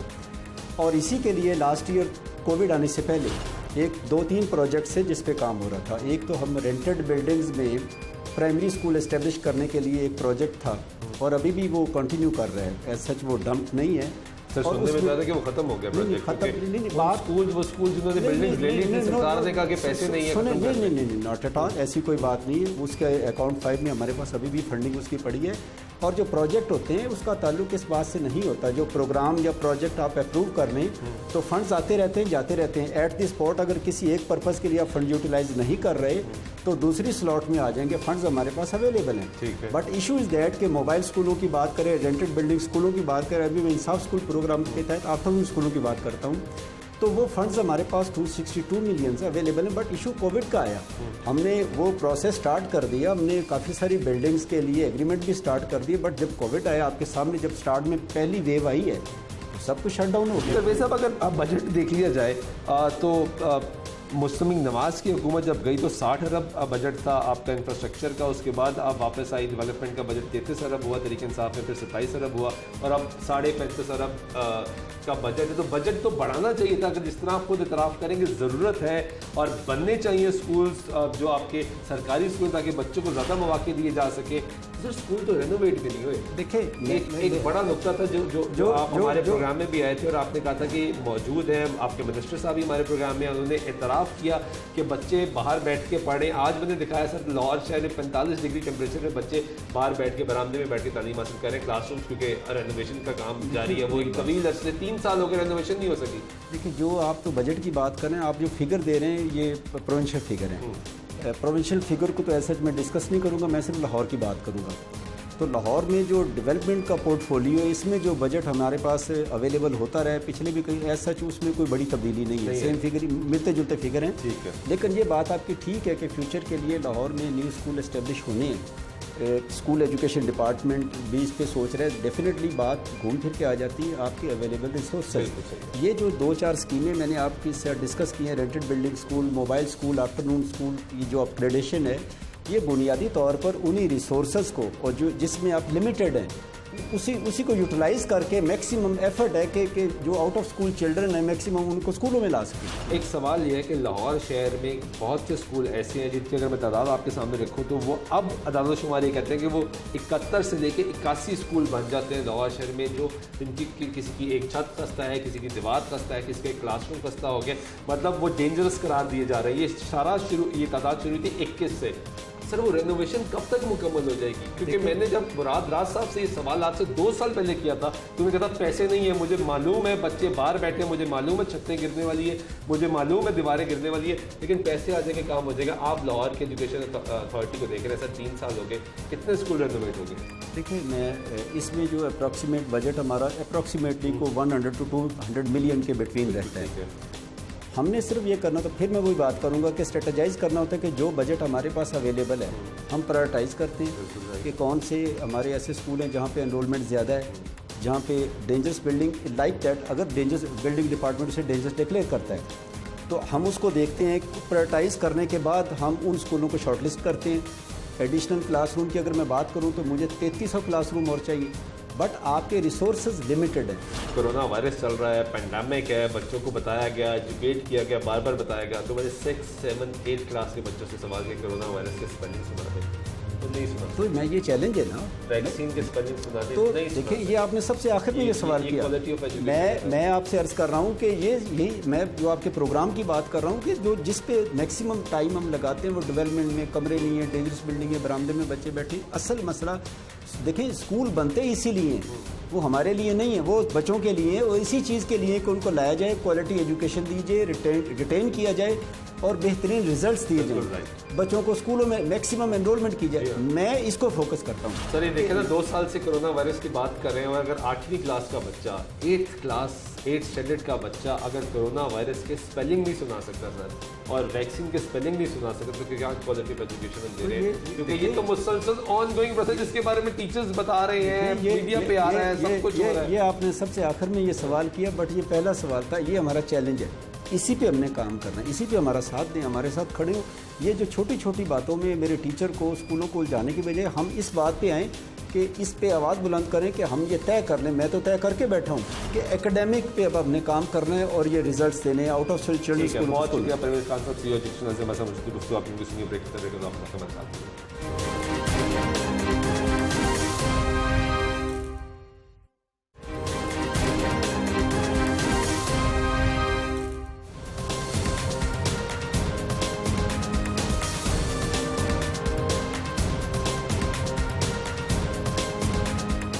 और इसी के लिए लास्ट ईयर कोविड आने से पहले 2-3 प्रोजेक्ट्स है जिस पे काम हो रहा था। एक तो हम रेंटेड बिल्डिंग्स में प्राइमरी स्कूल इस्टेब्लिश करने के लिए एक प्रोजेक्ट था, और अभी भी वो कंटिन्यू कर रहे हैं। एज सच वो डंप नहीं है। सर सुनने में ज़्यादा कि वो खत्म हो गया प्रोजेक्ट। वो स्कूल जिन्होंने बिल्डिंग ले ली थी, सरकार ने कहा कि पैसे नहीं है। नहीं, नॉट एट ऑल, ऐसी कोई बात नहीं है। उसके अकाउंट 5 में हमारे पास अभी भी फंडिंग उसकी पड़ी है। और जो प्रोजेक्ट होते हैं उसका ताल्लुक इस बात से नहीं होता, जो प्रोग्राम या प्रोजेक्ट आप अप्रूव कर लें तो फंड्स आते रहते हैं, जाते रहते हैं। एट द स्पॉट अगर किसी एक पर्पज़ के लिए आप फंड यूटिलाइज नहीं कर रहे तो दूसरी स्लॉट में आ जाएंगे, फंड्स हमारे पास अवेलेबल हैं। बट इशू इज़ दैट कि मोबाइल स्कूलों की बात करें, रेंटेड बिल्डिंग स्कूलों की बात करें, अभी मैं इंसाफ स्कूल प्रोग्राम के तहत आफ्टरनून स्कूलों की बात करता हूँ, तो वो फंड्स हमारे पास 262 मिलियन अवेलेबल हैं। बट इशू कोविड का आया, हमने वो प्रोसेस स्टार्ट कर दिया, हमने काफ़ी सारी बिल्डिंग्स के लिए एग्रीमेंट भी स्टार्ट कर दिए, बट जब कोविड आया आपके सामने, जब स्टार्ट में पहली वेव आई है तो सब कुछ शट डाउन हो गया। तो वैसे अगर आप बजट देख लिया जाए तो मुस्तमिन नवाज की हुकूमत जब गई तो 60 अरब बजट था आपका इंफ्रास्ट्रक्चर का, उसके बाद आप वापस आई, डेवलपमेंट का बजट 33 अरब हुआ, तरीके इंसाफ में फिर 27 अरब हुआ, और अब 35.5 अरब का बजट है। तो बजट तो बढ़ाना चाहिए था, अगर जिस तरह आप खुद इतराफ़ करेंगे ज़रूरत है, और बनने चाहिए स्कूल्स जो आपके सरकारी स्कूल, ताकि बच्चों को ज़्यादा मौके दिए जा सके। सर स्कूल तो रेनोवेट भी नहीं हुए। देखिए एक बड़ा नुकता था जो आप हमारे प्रोग्राम में भी आए थे, और आपने कहा था कि मौजूद है, आपके मिनिस्टर साहब भी हमारे प्रोग्राम में, उन्होंने इतराफ़ किया कि बच्चे बाहर बैठ के पढ़ें। आज मैंने दिखाया सर लाहौर शहर में 45 डिग्री टेम्परेचर में बच्चे बाहर बैठ के बरामदे में बैठ के तालीम हासिल करें। क्लासरूम्स क्योंकि रेनोवेशन का काम जारी है, वो एक तवील अरसे 3 साल हो गए रेनोवेशन नहीं हो सकी। देखिए, जो आप तो बजट की बात कर रहे हैं, आप जो फिगर दे रहे हैं ये प्रोविंशियल फिगर हैं, प्रोविंशियल फिगर को तो ऐसा मैं डिस्कस नहीं करूँगा, मैं सिर्फ लाहौर की बात करूँगा। तो लाहौर में जो डेवलपमेंट का पोर्टफोलियो है, इसमें जो बजट हमारे पास अवेलेबल होता रहा है पिछले भी कई ऐसा उसमें कोई बड़ी तब्दीली नहीं है, सेम फिगर मिलते जुलते फिगर हैं। ठीक है। लेकिन ये बात आपकी ठीक है कि फ्यूचर के लिए लाहौर में न्यू स्कूल इस्टेब्लिश होने हैं, स्कूल एजुकेशन डिपार्टमेंट भी इस पे सोच रहे हैं। डेफिनेटली बात घूम फिर के आ जाती है आपकी अवेलेबल रिसोर्सेज। ये जो 2-4 स्कीमें मैंने आपकी साथ डिस्कस की हैं, rented building school, mobile school, afternoon school, ये जो अपग्रेडेशन है, ये बुनियादी तौर पर उन्हीं रिसोर्सेज को और जो जिसमें आप लिमिटेड हैं उसी को यूटिलाइज करके मैक्सिमम एफर्ट है कि जो आउट ऑफ स्कूल चिल्ड्रन है मैक्सिमम उनको स्कूलों में ला सकें। एक सवाल ये है कि लाहौर शहर में बहुत से स्कूल ऐसे हैं जिनकी अगर मैं तादाद आपके सामने रखूँ तो वो अब अदालतशुमार ये कहते हैं कि वो 71 से लेके 81 स्कूल बन जाते हैं लाहौर शहर में, जो जिनकी किसी की एक छत खस्ता है, किसी की दीवार खस्ता है, किसी का एक क्लासरूम खस्ता हो गया, मतलब वो डेंजरस करार दिए जा रहे हैं। ये तादाद शुरू थी 21 से। सर वो रेनोवेशन कब तक मुकम्मल हो जाएगी? क्योंकि मैंने जब मुराद राज साहब से ये सवाल आपसे 2 साल पहले किया था तो मैं कहता पैसे नहीं है, मुझे मालूम है बच्चे बाहर बैठे हैं, मुझे मालूम है छतें गिरने वाली है, मुझे मालूम है दीवारें गिरने वाली है, लेकिन पैसे आ जाएंगे काम हो जाएगा। आप लाहौर के एजुकेशन अथॉरिटी को देख रहे हैं सर, 3 साल हो गए, कितने स्कूल रेनोवेट हो गए? देखिए मैं इसमें जो अप्रॉक्सीमेट बजट हमारा अप्रॉक्सीमेटली को 100 to 200 मिलियन के बिटवीन रहता है। हमने सिर्फ ये करना, तो फिर मैं वही बात करूंगा कि स्ट्रेटजाइज करना होता है कि जो बजट हमारे पास अवेलेबल है हम प्रायोरिटाइज करते हैं कि कौन से हमारे ऐसे स्कूल हैं जहाँ पे एनरोलमेंट ज़्यादा है, जहाँ पे डेंजरस बिल्डिंग लाइक दैट, अगर डेंजरस बिल्डिंग डिपार्टमेंट उसे डेंजरस डिक्लेयर करता है तो हम उसको देखते हैं। प्रायोरिटाइज करने के बाद हम उन स्कूलों को शॉर्टलिस्ट करते हैं। एडिशनल क्लासरूम की अगर मैं बात करूँ तो मुझे 3300 क्लासरूम और चाहिए, बट आपके रिसोर्सेज लिमिटेड हैं। कोरोना वायरस चल रहा है, पेंडेमिक है, बच्चों को बताया गया, एजुकेट किया गया, बार बार बताया गया, तो मैंने 6, 7, 8 क्लास के बच्चों से सवाल किया कोरोना वायरस के स्पेलिंग सुना दे, तो नहीं सुना। तो मैं ये चैलेंज है ना, वैक्सीन के स्पेलिंग सुना दे, तो नहीं सुना। देखिए ये आपने सबसे आखिर में ये सवाल किया। मैं आपसे अर्ज कर रहा हूँ कि यही मैं जो आपके प्रोग्राम की बात कर रहा हूँ कि जो जिस पे मैक्सिमम टाइम हम लगाते हैं वो डेवलपमेंट में, कमरे नहीं है, डेंजरस बिल्डिंग है, बरामदे में बच्चे बैठे। असल मसला देखिए स्कूल बनते इसीलिए हैं, वो हमारे लिए नहीं है, वो बच्चों के लिए और इसी चीज़ के लिए कि उनको लाया जाए, क्वालिटी एजुकेशन दीजिए, रिटेन किया जाए और बेहतरीन रिजल्ट्स दिए जाए, बच्चों को स्कूलों में मैक्सिमम एनरोलमेंट की जाए। मैं इसको फोकस करता हूँ। सर ये देखें ना, 2 साल से कोरोना वायरस की बात कर रहे हैं और अगर 8वीं क्लास का बच्चा, 8th स्टैंडर्ड का बच्चा अगर कोरोना वायरस के स्पेलिंग नहीं सुना सकता सर और वैक्सीन के स्पेलिंग नहीं सुना सकता तो क्या क्वालिटी ऑफ एजुकेशन हम दे रहे हैं? क्योंकि ये तो मुसलसल ऑन गोइंग प्रोसेस जिसके बारे में टीचर्स बता रहे हैं, मीडिया पे आ रहा है, सब कुछ हो रहा है। ये आपने सबसे आखिर में ये सवाल किया, बट ये पहला सवाल था, ये हमारा चैलेंज है, इसी पे हमने काम करना है, इसी पे हमारा साथ दें, हमारे साथ खड़े हो। ये जो छोटी छोटी बातों में मेरे टीचर को स्कूलों को उलझाने की बजाय हम इस बात पे आएँ कि इस पे आवाज़ बुलंद करें कि हम ये तय कर लें, मैं तो तय करके बैठा हूँ कि एकेडमिक पे अब हमने काम करना है और ये रिजल्ट्स देने हैं आउट ऑफ चिल्ड्रन स्कूल। बहुत शुक्रिया परवेज खान साहब, सीईओ एजुकेशन से मसा मुझे गुफ्तगू आपकी सुनिए, ब्रेक करने के बाद आपका कमेंट।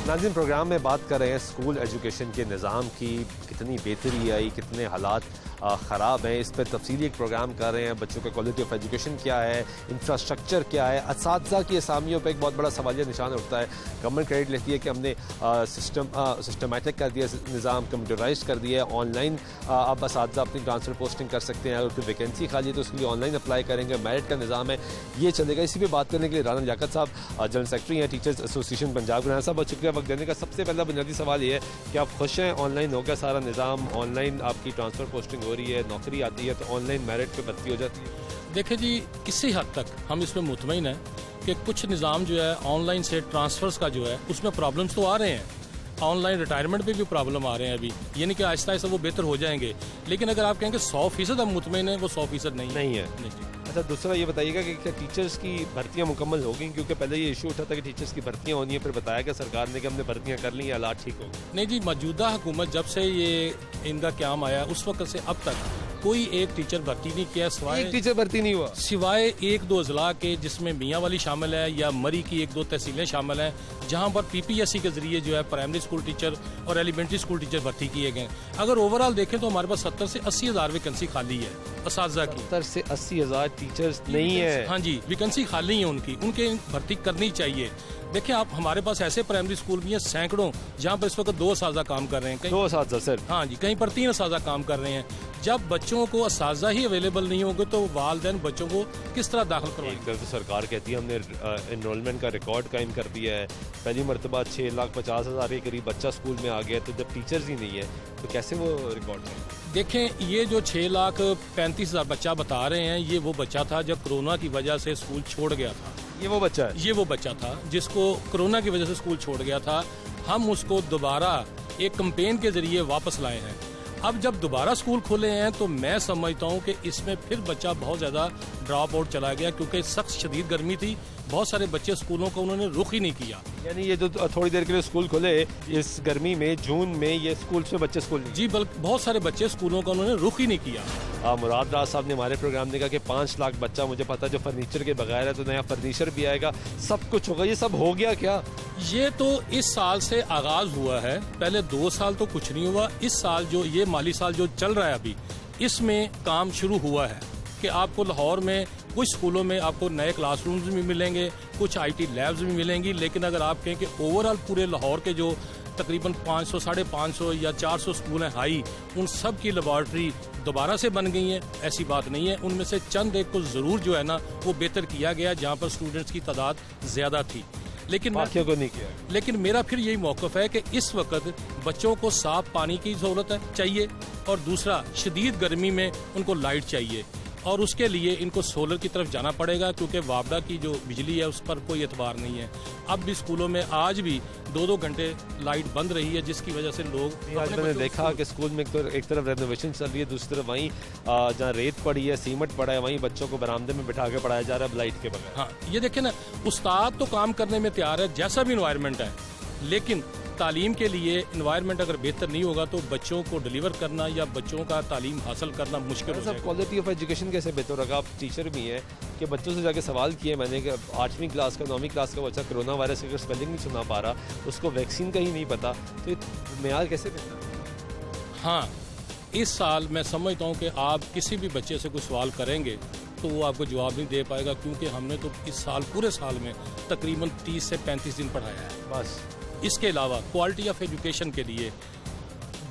नाज़रीन प्रोग्राम में बात कर रहे हैं स्कूल एजुकेशन के निज़ाम की, कितनी बेहतरी आई, कितने हालात ख़राब हैं, इस पर तफसीली एक प्रोग्राम कर रहे हैं। बच्चों का क्वालिटी ऑफ एजुकेशन क्या है, इंफ्रास्ट्रक्चर क्या है, असातिज़ा की असामियों पर एक बहुत बड़ा सवालिया निशान उठता है। गवर्नमेंट क्रेडिट लेती है कि हमने सिस्टमेटिक कर दिया निज़ाम, कंप्यूटराइज कर दिया है, ऑनलाइन अब असातिज़ा अपनी ट्रांसफ़र पोस्टिंग कर सकते हैं, अगर कोई वैकेंसी खाली है तो उसके लिए ऑनलाइन अप्लाई करेंगे, मेरिट का निज़ाम है, ये चलेगा। इसी पर बात करने के लिए राना लियाकत साहब जनरल सेक्रेटरी हैं टीचर्स एसोसिएशन पंजाब। राना साहब बहुत शुक्रिया वक्त देने का। सबसे पहला बुनियादी सवाल ये है कि आप खुश हैं, ऑनलाइन हो गया सारा निज़ाम, ऑनलाइन आपकी ट्रांसफ़र पोस्टिंग हो रही है, नौकरी आती है तो ऑनलाइन मेरिट पे भर्ती हो जाती है? देखिए जी, इसी हद तक हम इसमें मुतमईन हैं कि कुछ निज़ाम जो है ऑनलाइन से ट्रांसफ़र्स का जो है उसमें प्रॉब्लम्स तो आ रहे हैं, ऑनलाइन रिटायरमेंट पे भी प्रॉब्लम आ रहे हैं अभी, यानी कि आहिस्ता आहिस्ता वो बेहतर हो जाएंगे। लेकिन अगर आप कहेंगे 100% हम मुतमईन हैं, वो 100% नहीं है। अच्छा, दूसरा ये बताइएगा कि क्या टीचर्स की भर्तियां मुकम्मल हो गई? क्योंकि पहले ये इशू उठा था कि टीचर्स की भर्तियां होनी है, फिर बताया कि सरकार ने कि हमने भर्तियां कर ली, हालात ठीक हो गए। नहीं जी, मौजूदा हुकूमत जब से ये इनका क़याम आया उस वक्त से अब तक कोई एक टीचर भर्ती नहीं किया सिवाय एक टीचर भर्ती नहीं हुआ सिवाय एक दो अजला के, जिसमें मियाँ वाली शामिल है या मरी की एक दो तहसीलें शामिल हैं, जहाँ पर PPSC के जरिए जो है प्राइमरी स्कूल टीचर और एलिमेंट्री स्कूल टीचर भर्ती किए गए। अगर ओवरऑल देखें तो हमारे पास 70 से 80 हज़ार वैकेंसी खाली है असातिज़ा की। 70 से 80 हज़ार टीचर्स नहीं है। हाँ जी, वैकेंसी खाली है उनके भर्ती करनी चाहिए। देखिए आप, हमारे पास ऐसे प्राइमरी स्कूल भी हैं सैकड़ों, जहाँ पर इस वक्त 2 असातिज़ा काम कर रहे हैं, कहीं 2 असातिज़ा सर। हाँ जी, कहीं पर 3 असातिज़ा काम कर रहे हैं। जब बच्चों को असातिज़ा ही अवेलेबल नहीं होंगे तो वालिदैन बच्चों को किस तरह दाखिल करवाएंगे? एक तरफ तो सरकार कहती है हमने एनरोलमेंट का रिकॉर्ड कायम कर दिया है, पहली मरतबा 6,50,000 के करीब बच्चा स्कूल में आ गया, तो जब टीचर्स ही नहीं है तो कैसे वो रिकॉर्ड करेंगे? देखें, ये जो 6,35,000 बच्चा बता रहे हैं, ये वो बच्चा था जब कोरोना की वजह से स्कूल छोड़ गया था। ये वो बच्चा है? ये वो बच्चा था जिसको कोरोना की वजह से स्कूल छोड़ गया था। हम उसको दोबारा एक कैंपेन के जरिए वापस लाए हैं। अब जब दोबारा स्कूल खुले हैं तो मैं समझता हूँ कि इसमें फिर बच्चा बहुत ज़्यादा ड्रॉप आउट चला गया, क्योंकि सख्त शदीद गर्मी थी, बहुत सारे बच्चे स्कूलों को उन्होंने रुख ही नहीं किया। यानी ये जो थोड़ी देर के लिए स्कूल खुले इस गर्मी में, जून में, ये स्कूल से बच्चे स्कूल नहीं? जी, बल्कि बहुत सारे बच्चे स्कूलों का उन्होंने रुख ही नहीं किया। मुराद राज साहब ने हमारे प्रोग्राम में कहा कि 5 लाख बच्चा, मुझे पता है जो फर्नीचर के बगैर है, तो नया फर्नीचर भी आएगा, सब कुछ होगा। ये सब हो गया क्या? ये तो इस साल से आगाज हुआ है, पहले 2 साल तो कुछ नहीं हुआ। इस साल जो ये माली साल जो चल रहा है अभी, इसमें काम शुरू हुआ है कि आपको लाहौर में कुछ स्कूलों में आपको नए क्लासरूम्स भी मिलेंगे, कुछ IT लैब्स भी मिलेंगी। लेकिन अगर आप कहें कि ओवरऑल पूरे लाहौर के जो तकरीबन 500, 550 या 400 स्कूल हैं हाई, उन सब की लेबॉर्ट्री दोबारा से बन गई हैं, ऐसी बात नहीं है। उनमें से चंद एक को ज़रूर जो है ना वो बेहतर किया गया, जहाँ पर स्टूडेंट्स की तादाद ज़्यादा थी, लेकिन बाकियों को नहीं किया। लेकिन मेरा फिर यही मौक़िफ़ है कि इस वक्त बच्चों को साफ पानी की ज़रूरत है चाहिए, और दूसरा शदीद गर्मी में उनको लाइट चाहिए, और उसके लिए इनको सोलर की तरफ जाना पड़ेगा, क्योंकि वापडा की जो बिजली है उस पर कोई एतबार नहीं है। अब भी स्कूलों में आज भी 2-2 घंटे लाइट बंद रही है, जिसकी वजह से लोग आज मैंने देखा कि स्कूल में एक तरफ रेनोवेशन चल रही है, दूसरी तरफ वहीं जहाँ रेत पड़ी है, सीमेंट पड़ा है, वहीं बच्चों को बरामदे में बिठा के पढ़ाया जा रहा है लाइट के बगैर। हाँ, ये देखें ना, उस्ताद तो काम करने में तैयार है जैसा भी इन्वायरमेंट है, लेकिन तालीम के लिए इन्वायरमेंट अगर बेहतर नहीं होगा तो बच्चों को डिलीवर करना या बच्चों का तालीम हासिल करना मुश्किल हो जाएगा। क्वालिटी ऑफ एजुकेशन कैसे बेहतर होगा? आप टीचर भी हैं कि बच्चों से जाके सवाल किए मैंने कि 8वीं क्लास का 9वीं क्लास का बच्चा कोरोना वायरस का स्पेलिंग नहीं सुना पा रहा, उसको वैक्सीन का ही नहीं पता, तो मेयार कैसे बेहतर? हाँ, इस साल मैं समझता हूँ कि आप किसी भी बच्चे से कोई सवाल करेंगे तो वो आपको जवाब नहीं दे पाएगा, क्योंकि हमने तो इस साल पूरे साल में तकरीबन 30 से 35 दिन पढ़ाया है बस। इसके अलावा क्वालिटी ऑफ एजुकेशन के लिए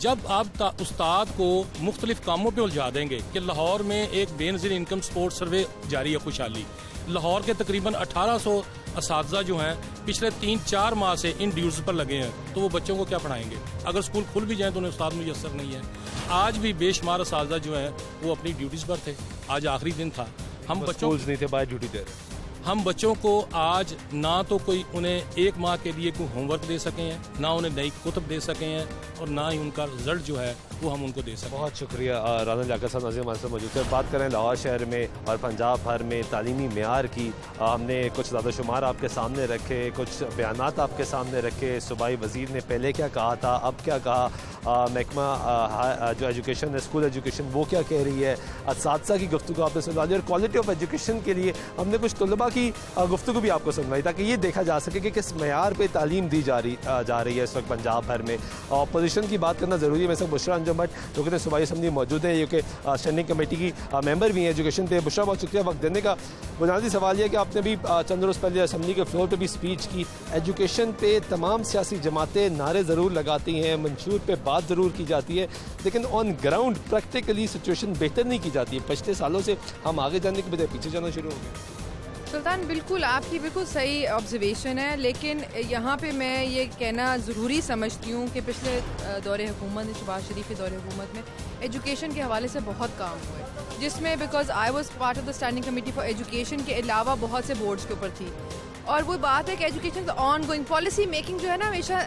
जब आप उस्ताद को मुख्तलिफ कामों पे उलझा देंगे कि लाहौर में एक बेनज़ीर इनकम सपोर्ट सर्वे जारी है खुशहाली, लाहौर के तकरीबन 1800 असातिज़ा जो हैं पिछले 3-4 माह से इन ड्यूज़ पर लगे हैं, तो वो बच्चों को क्या पढ़ाएंगे? अगर स्कूल खुल भी जाए तो उन्हें उस्ताद मुयस्सर नहीं है। आज भी बेशुमार असातिज़ा जो हैं वो अपनी ड्यूटीज़ पर थे, आज आखिरी दिन था। हम बच्चों नहीं थे, बाय ड्यूटी दे रहे। हम बच्चों को आज ना तो कोई उन्हें 1 माह के लिए कोई होमवर्क दे सके हैं, ना उन्हें नई कुतुब दे सके हैं, और ना ही उनका रिजल्ट जो है वो हम उनको दे सकें। बहुत शुक्रिया राना लियाकत साहब नाज़िम हमारे साथ मौजूद है। बात करें लाहौर शहर में और पंजाब भर में तालीमी मेयार की, हमने कुछ ज़्यादा शुमार आपके सामने रखे, कुछ बयानात आपके सामने रखे। सूबाई वज़ीर ने पहले क्या कहा था, अब क्या कहा, महकमा जो एजुकेशन है, स्कूल एजुकेशन, वो क्या कह रही है, असातिज़ा की गुफ्तगू आपने सुनवा ली, और क्वालिटी ऑफ एजुकेशन के लिए हमने कुछ तलबा की गुफ्तगू भी आपको सुनवाई, ताकि ये देखा जा सके कि किस मेयार पे तालीम दी जा रही है इस वक्त पंजाब भर में। अपोजिशन की बात करना ज़रूरी है। मेरे साथ बुशरा अंजुम भट्ट रुकन सूबाई असम्बली मौजूद है, जो कि स्टैंडिंग कमेटी की मेंबर भी हैं एजुकेशन पे। बुशरा, बहुत शुक्रिया वक्त देने का। बुनियादी सवाल यह कि आपने भी चंद रोज़ पहले असम्बली के फ्लोर पर भी स्पीच की, एजुकेशन पे तमाम सियासी जमातें नारे ज़रूर लगाती हैं, मंशूर पे बात ज़रूर की जाती है, लेकिन ऑन ग्राउंड प्रैक्टिकली सिचुएशन बेहतर नहीं की जाती है। पिछले सालों से हम आगे जाने के बजाय पीछे जाना शुरू हो गए। सुल्तान, बिल्कुल आपकी बिल्कुल सही ऑब्जर्वेशन है, लेकिन यहाँ पे मैं ये कहना ज़रूरी समझती हूँ कि पिछले दौरे हुकूमत में, शहबाज शरीफ के दौरे हुकूमत में एजुकेशन के हवाले से बहुत काम हुआ है, जिसमें because I was part of the standing committee for education के अलावा बहुत से बोर्ड्स के ऊपर थी। और वो बात है कि एजुकेशन का ऑन गोइंग पॉलिसी मेकिंग जो है ना हमेशा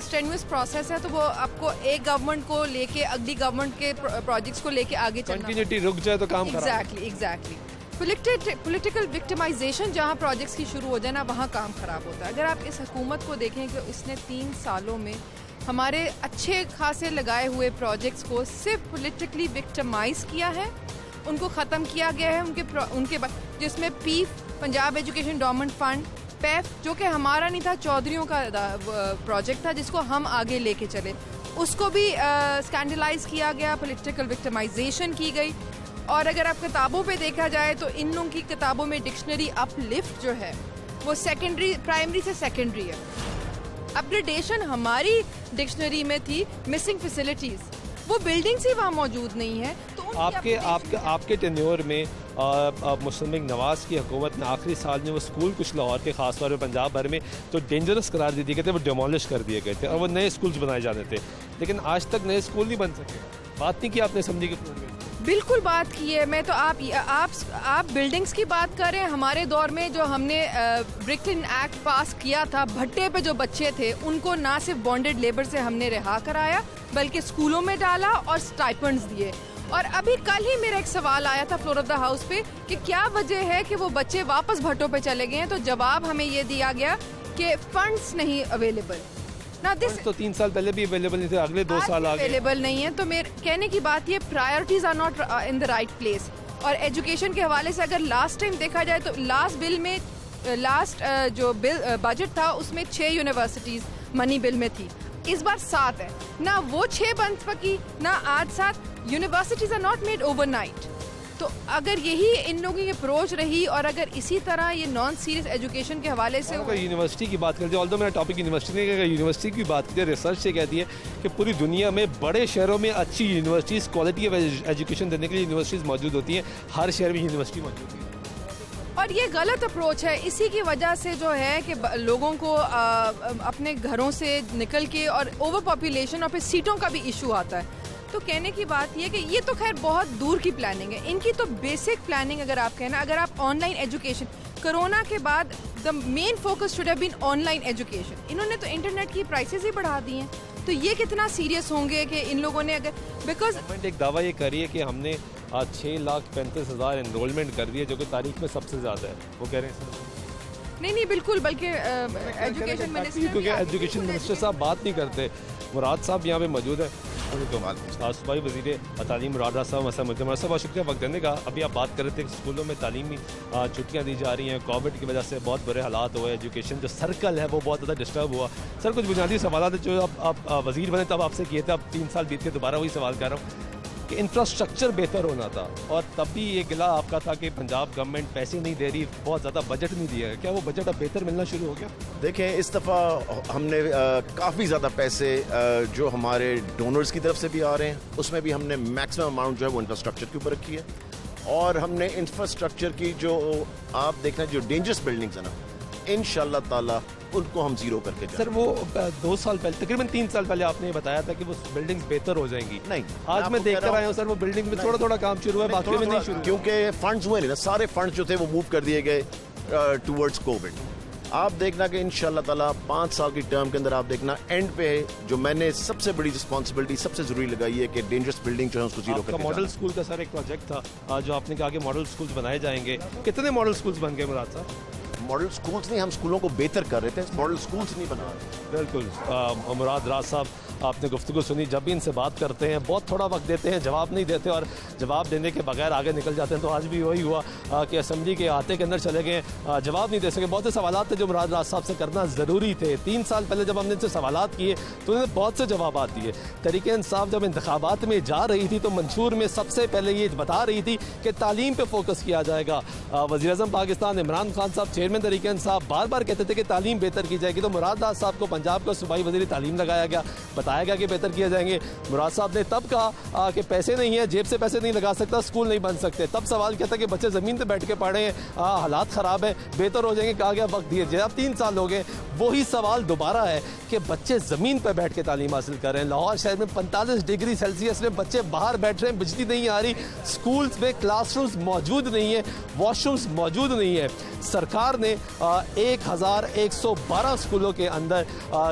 स्ट्रेनुअस प्रोसेस है, तो वो आपको एक गवर्नमेंट को लेके अगली गवर्नमेंट के प्रोजेक्ट्स को लेके आगे चलना, कंटिन्यूटी रुक जाए तो काम एग्जैक्टली पॉलिटिकल विक्टिमाइजेशन जहाँ प्रोजेक्ट्स की शुरू हो जाए ना, वहाँ काम ख़राब होता है। अगर आप इस हुकूमत को देखें कि इसने 3 सालों में हमारे अच्छे खासे लगाए हुए प्रोजेक्ट्स को सिर्फ पॉलिटिकली विक्टिमाइज किया है, उनको ख़त्म किया गया है। उनके जिसमें PEEF Punjab education development fund, पैफ जो कि हमारा नहीं था, चौधरियों का प्रोजेक्ट था जिसको हम आगे लेके चले, उसको भी स्कैंडलाइज किया गया, पॉलिटिकल विक्टिमाइजेशन की गई। और अगर आप किताबों पे देखा जाए तो इन लोगों की किताबों में डिक्शनरी अपलिफ्ट जो है वो सेकेंडरी, प्राइमरी से सेकेंडरी है। अपग्रेडेशन हमारी डिक्शनरी में थी मिसिंग फैसिलिटीज, वो बिल्डिंग्स ही वहाँ मौजूद नहीं है। तो आपके टेन्योर में मुस्लिम लीग नवाज की हुकूमत ने आखिरी साल में वो स्कूल कुछ लाहौर के खास तौर पर पंजाब भर में तो डेंजरस करार दे दिए गए थे, वो डिमोलिश कर दिए गए थे और वो नए स्कूल्स बनाए जाने थे, लेकिन आज तक नए स्कूल नहीं बन सके। बात नहीं की आपने समझी कि बिल्कुल बात की है। मैं तो आप बिल्डिंग्स की बात कर रहे हैं। हमारे दौर में जो हमने ब्रिकलिन एक्ट पास किया था, भट्टे पे जो बच्चे थे उनको ना सिर्फ बॉन्डेड लेबर से हमने रिहा कराया बल्कि स्कूलों में डाला और स्टाइपेंड्स दिए। और अभी कल ही मेरा एक सवाल आया था फ्लोर ऑफ द हाउस पे कि क्या वजह है कि वो बच्चे वापस भट्टों पे चले गए हैं, तो जवाब हमें ये दिया गया कि फंड्स नहीं अवेलेबल ना। तो 3 साल पहले भी अवेलेबल नहीं थे, अगले 2 साल आगे अवेलेबल नहीं है। तो मेरे कहने की बात ये, priorities are not in the right place. और एजुकेशन के हवाले से अगर लास्ट टाइम देखा जाए तो लास्ट बिल में जो बजट था उसमें 6 यूनिवर्सिटीज मनी बिल में थी, इस बार 7 है ना। वो 6 बन सकी ना 8 7। Universities are not made overnight. तो अगर यही इन लोगों की अप्रोच रही और अगर इसी तरह ये नॉन सीरियस एजुकेशन के हवाले से यूनिवर्सिटी की बात करते हैं, ऑल्दो मेरा टॉपिक यूनिवर्सिटी नहीं, अगर यूनिवर्सिटी की बात करते हैं, रिसर्च ये कहती है कि पूरी दुनिया में बड़े शहरों में अच्छी यूनिवर्सिटीज़, क्वालिटी ऑफ एजुकेशन देने के लिए यूनिवर्सिटीज़ मौजूद होती हैं, हर शहर में यूनिवर्सिटी मौजूद है। और ये गलत अप्रोच है। इसी की वजह से जो है कि लोगों को अपने घरों से निकल के और ओवर पॉपुलेशन और फिर सीटों का भी इशू आता है। तो कहने की बात ये कि ये तो खैर बहुत दूर की प्लानिंग है। इनकी तो बेसिक प्लानिंग अगर आप कहना, अगर आप ऑनलाइन एजुकेशन, कोरोना के बाद the main focus should have been online education. इन्होंने तो इंटरनेट की प्राइसेस ही बढ़ा दी हैं। तो ये कितना सीरियस होंगे कि इन लोगों ने अगर, बिकॉज एक दावा ये करिए कि हमने 6,35,000 एनरोलमेंट कर दिए जो कि तारीख में सबसे ज़्यादा है, वो कह रहे हैं नहीं बिल्कुल, बल्कि एजुकेशन मिनिस्टर, क्योंकि एजुकेशन मिनिस्टर साहब बात नहीं करते। मुराद साहब यहाँ पे मौजूद है, सूबाई वज़ीर तालीम मुराद साहब। मुझे बहुत शुक्रिया वक्त देने का। अभी आप बात कर रहे थे कि स्कूलों में तालीमी छुट्टियाँ दी जा रही हैं, कोविड की वजह से बहुत बुरे हालात हुए, एजुकेशन जो सर्कल है वो बहुत ज़्यादा डिस्टर्ब हुआ। सर कुछ बुनियादी सवाल जो आप वज़ीर बने तब आपसे किए थे, अब 3 साल बीत के दोबारा वही सवाल कर रहा हूँ कि इंफ्रास्ट्रक्चर बेहतर होना था, और तब भी ये गिला आपका था कि पंजाब गवर्नमेंट पैसे नहीं दे रही, बहुत ज़्यादा बजट नहीं दिया है। क्या वो बजट अब बेहतर मिलना शुरू हो गया? देखें, इस दफ़ा हमने काफ़ी ज़्यादा पैसे जो हमारे डोनर्स की तरफ से भी आ रहे हैं, उसमें भी हमने मैक्सिमम अमाउंट जो है वो इंफ्रास्ट्रक्चर के ऊपर रखी है। और हमने इंफ्रास्ट्रक्चर की जो आप देख रहे हैं जो डेंजरस बिल्डिंग्स है ना, इंशाल्लाह ताला उनको हम जीरो करके जाएंगे। सर वो 2 साल पहले, तकरीबन 3 साल पहले आपने बताया था कि वो बिल्डिंग्स बेहतर हो जाएंगी। नहीं, आज मैं देखकर आया हूँ सर, वो बिल्डिंग में थोड़ा काम शुरू हुआ है, बाकी में नहीं शुरू, क्योंकि फंड्स हुए नहीं ना, सारे फंड्स जो थे वो मूव कर दिए गए टूवर्ड्स कोविड। आप देखना कि इंशाल्लाह ताला 5 साल की टर्म के अंदर आप देखना एंड पे जो मैंने सबसे बड़ी रिस्पॉन्सिबिलिटी सबसे जरूरी लगाई है कि डेंजरस बिल्डिंग जो है उसको जीरो करके मॉडल स्कूल का सर एक प्रोजेक्ट था जो आपने कहा कि मॉडल स्कूल्स बनाए जाएंगे। कितने मॉडल स्कूल्स बन गए मुराद साहब? मॉडल स्कूल्स नहीं, हम स्कूलों को बेहतर कर रहे थे, मॉडल स्कूल्स नहीं बना रहे। बिल्कुल मुराद राज साहब, आपने गुफ्तगू सुनी। जब भी इनसे बात करते हैं बहुत थोड़ा वक्त देते हैं, जवाब नहीं देते और जवाब देने के बगैर आगे निकल जाते हैं। तो आज भी वही हुआ कि असम्बली के आते के अंदर चले गए, जवाब नहीं दे सके। बहुत से सवाल थे जो मुराद राज साहब से करना ज़रूरी थे। 3 साल पहले जब हमने इनसे सवाल किए तो उन्होंने बहुत से जवाब दिए। तहरीक इंसाफ जब इंतखाबात में जा रही थी तो मंशूर में सबसे पहले ये बता रही थी कि तालीम पर फोकस किया जाएगा। वज़ीर-ए-आज़म पाकिस्तान इमरान खान साहब, चेयरमैन तहरीक इंसाफ, बार बार कहते थे कि तालीम बेहतर की जाएगी। तो मुराद राज साहब को पंजाब का सूबाई वज़ीर तालीम लगाया गया, बताया गया कि बेहतर किया जाएंगे। मुराद साहब ने तब कहा कि पैसे नहीं है, जेब से पैसे नहीं लगा सकता, स्कूल नहीं बन सकते। तब सवाल क्या था कि बच्चे ज़मीन पे बैठ के पढ़े हैं, हालात ख़राब है, बेहतर हो जाएंगे। कहा गया वक्त दिए। जब 3 साल हो गए, वही सवाल दोबारा है कि बच्चे ज़मीन पर बैठ के तालीम हासिल कर रहे हैं। लाहौर शहर में 45 डिग्री सेल्सियस में बच्चे बाहर बैठ रहे हैं, बिजली नहीं आ रही, स्कूल्स में क्लासरूम्स मौजूद नहीं है, वॉशरूम्स मौजूद नहीं है। सरकार ने 1112 स्कूलों के अंदर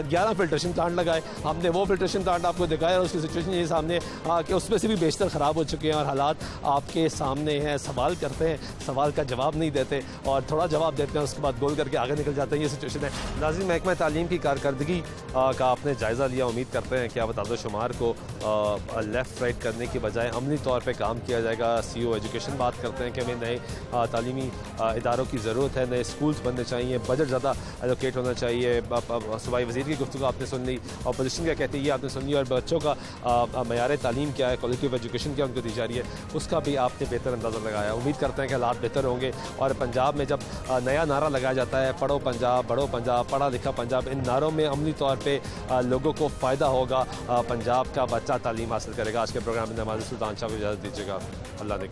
11 फिल्ट्रेशन प्लांट लगाए। हमने वो फिल्ट्रेशन प्लांट आपको दिखाया, उसकी सिचुएशन ये सामने कि उसमें से भी बेशतर ख़राब हो चुके हैं और हालात आपके सामने हैं। सवाल करते हैं, सवाल का जवाब नहीं देते और थोड़ा जवाब देते हैं, उसके बाद गोल करके आगे निकल जाते हैं। ये सिचुएशन है। नाज़रीन, महकमा तालीम की कारकर्दगी का आपने जायज़ा लिया। उम्मीद करते हैं कि आप तादाद-ओ-शुमार को लेफ़्ट राइट करने के बजाय अमली तौर पे काम किया जाएगा। CEO एजुकेशन बात करते हैं कि हमें नए तालीमी इदारों की ज़रूरत है, नए स्कूल्स बनने चाहिए, बजट ज़्यादा एलोकेट होना चाहिए। सूबाई वज़ीर की गुफ्तगू आपने सुन ली, अपोजिशन क्या कहती है ये आपने सुन ली, और बच्चों का मयार तालीम क्या है, क्वालिटी ऑफ एजुकेशन क्या उनको दी जा रही है, उसका भी आपने बेहतर अंदाज़ा लगाया। उम्मीद करते हैं कि हालात बेहतर होंगे। और पंजाब में जब नया नारा लगाया जाता है, पढ़ो पंजाब, बढ़ो पंजाब, पढ़ा लिखा पंजाब, इन नारों में अमली तौर पर लोगों को फ़ायदा होगा, पंजाब का बच्चा तालीम हासिल करेगा। आज के प्रोग्राम में नमाज़ सुल्तान शाह को इजाज़त दीजिएगा। अल्लाह ने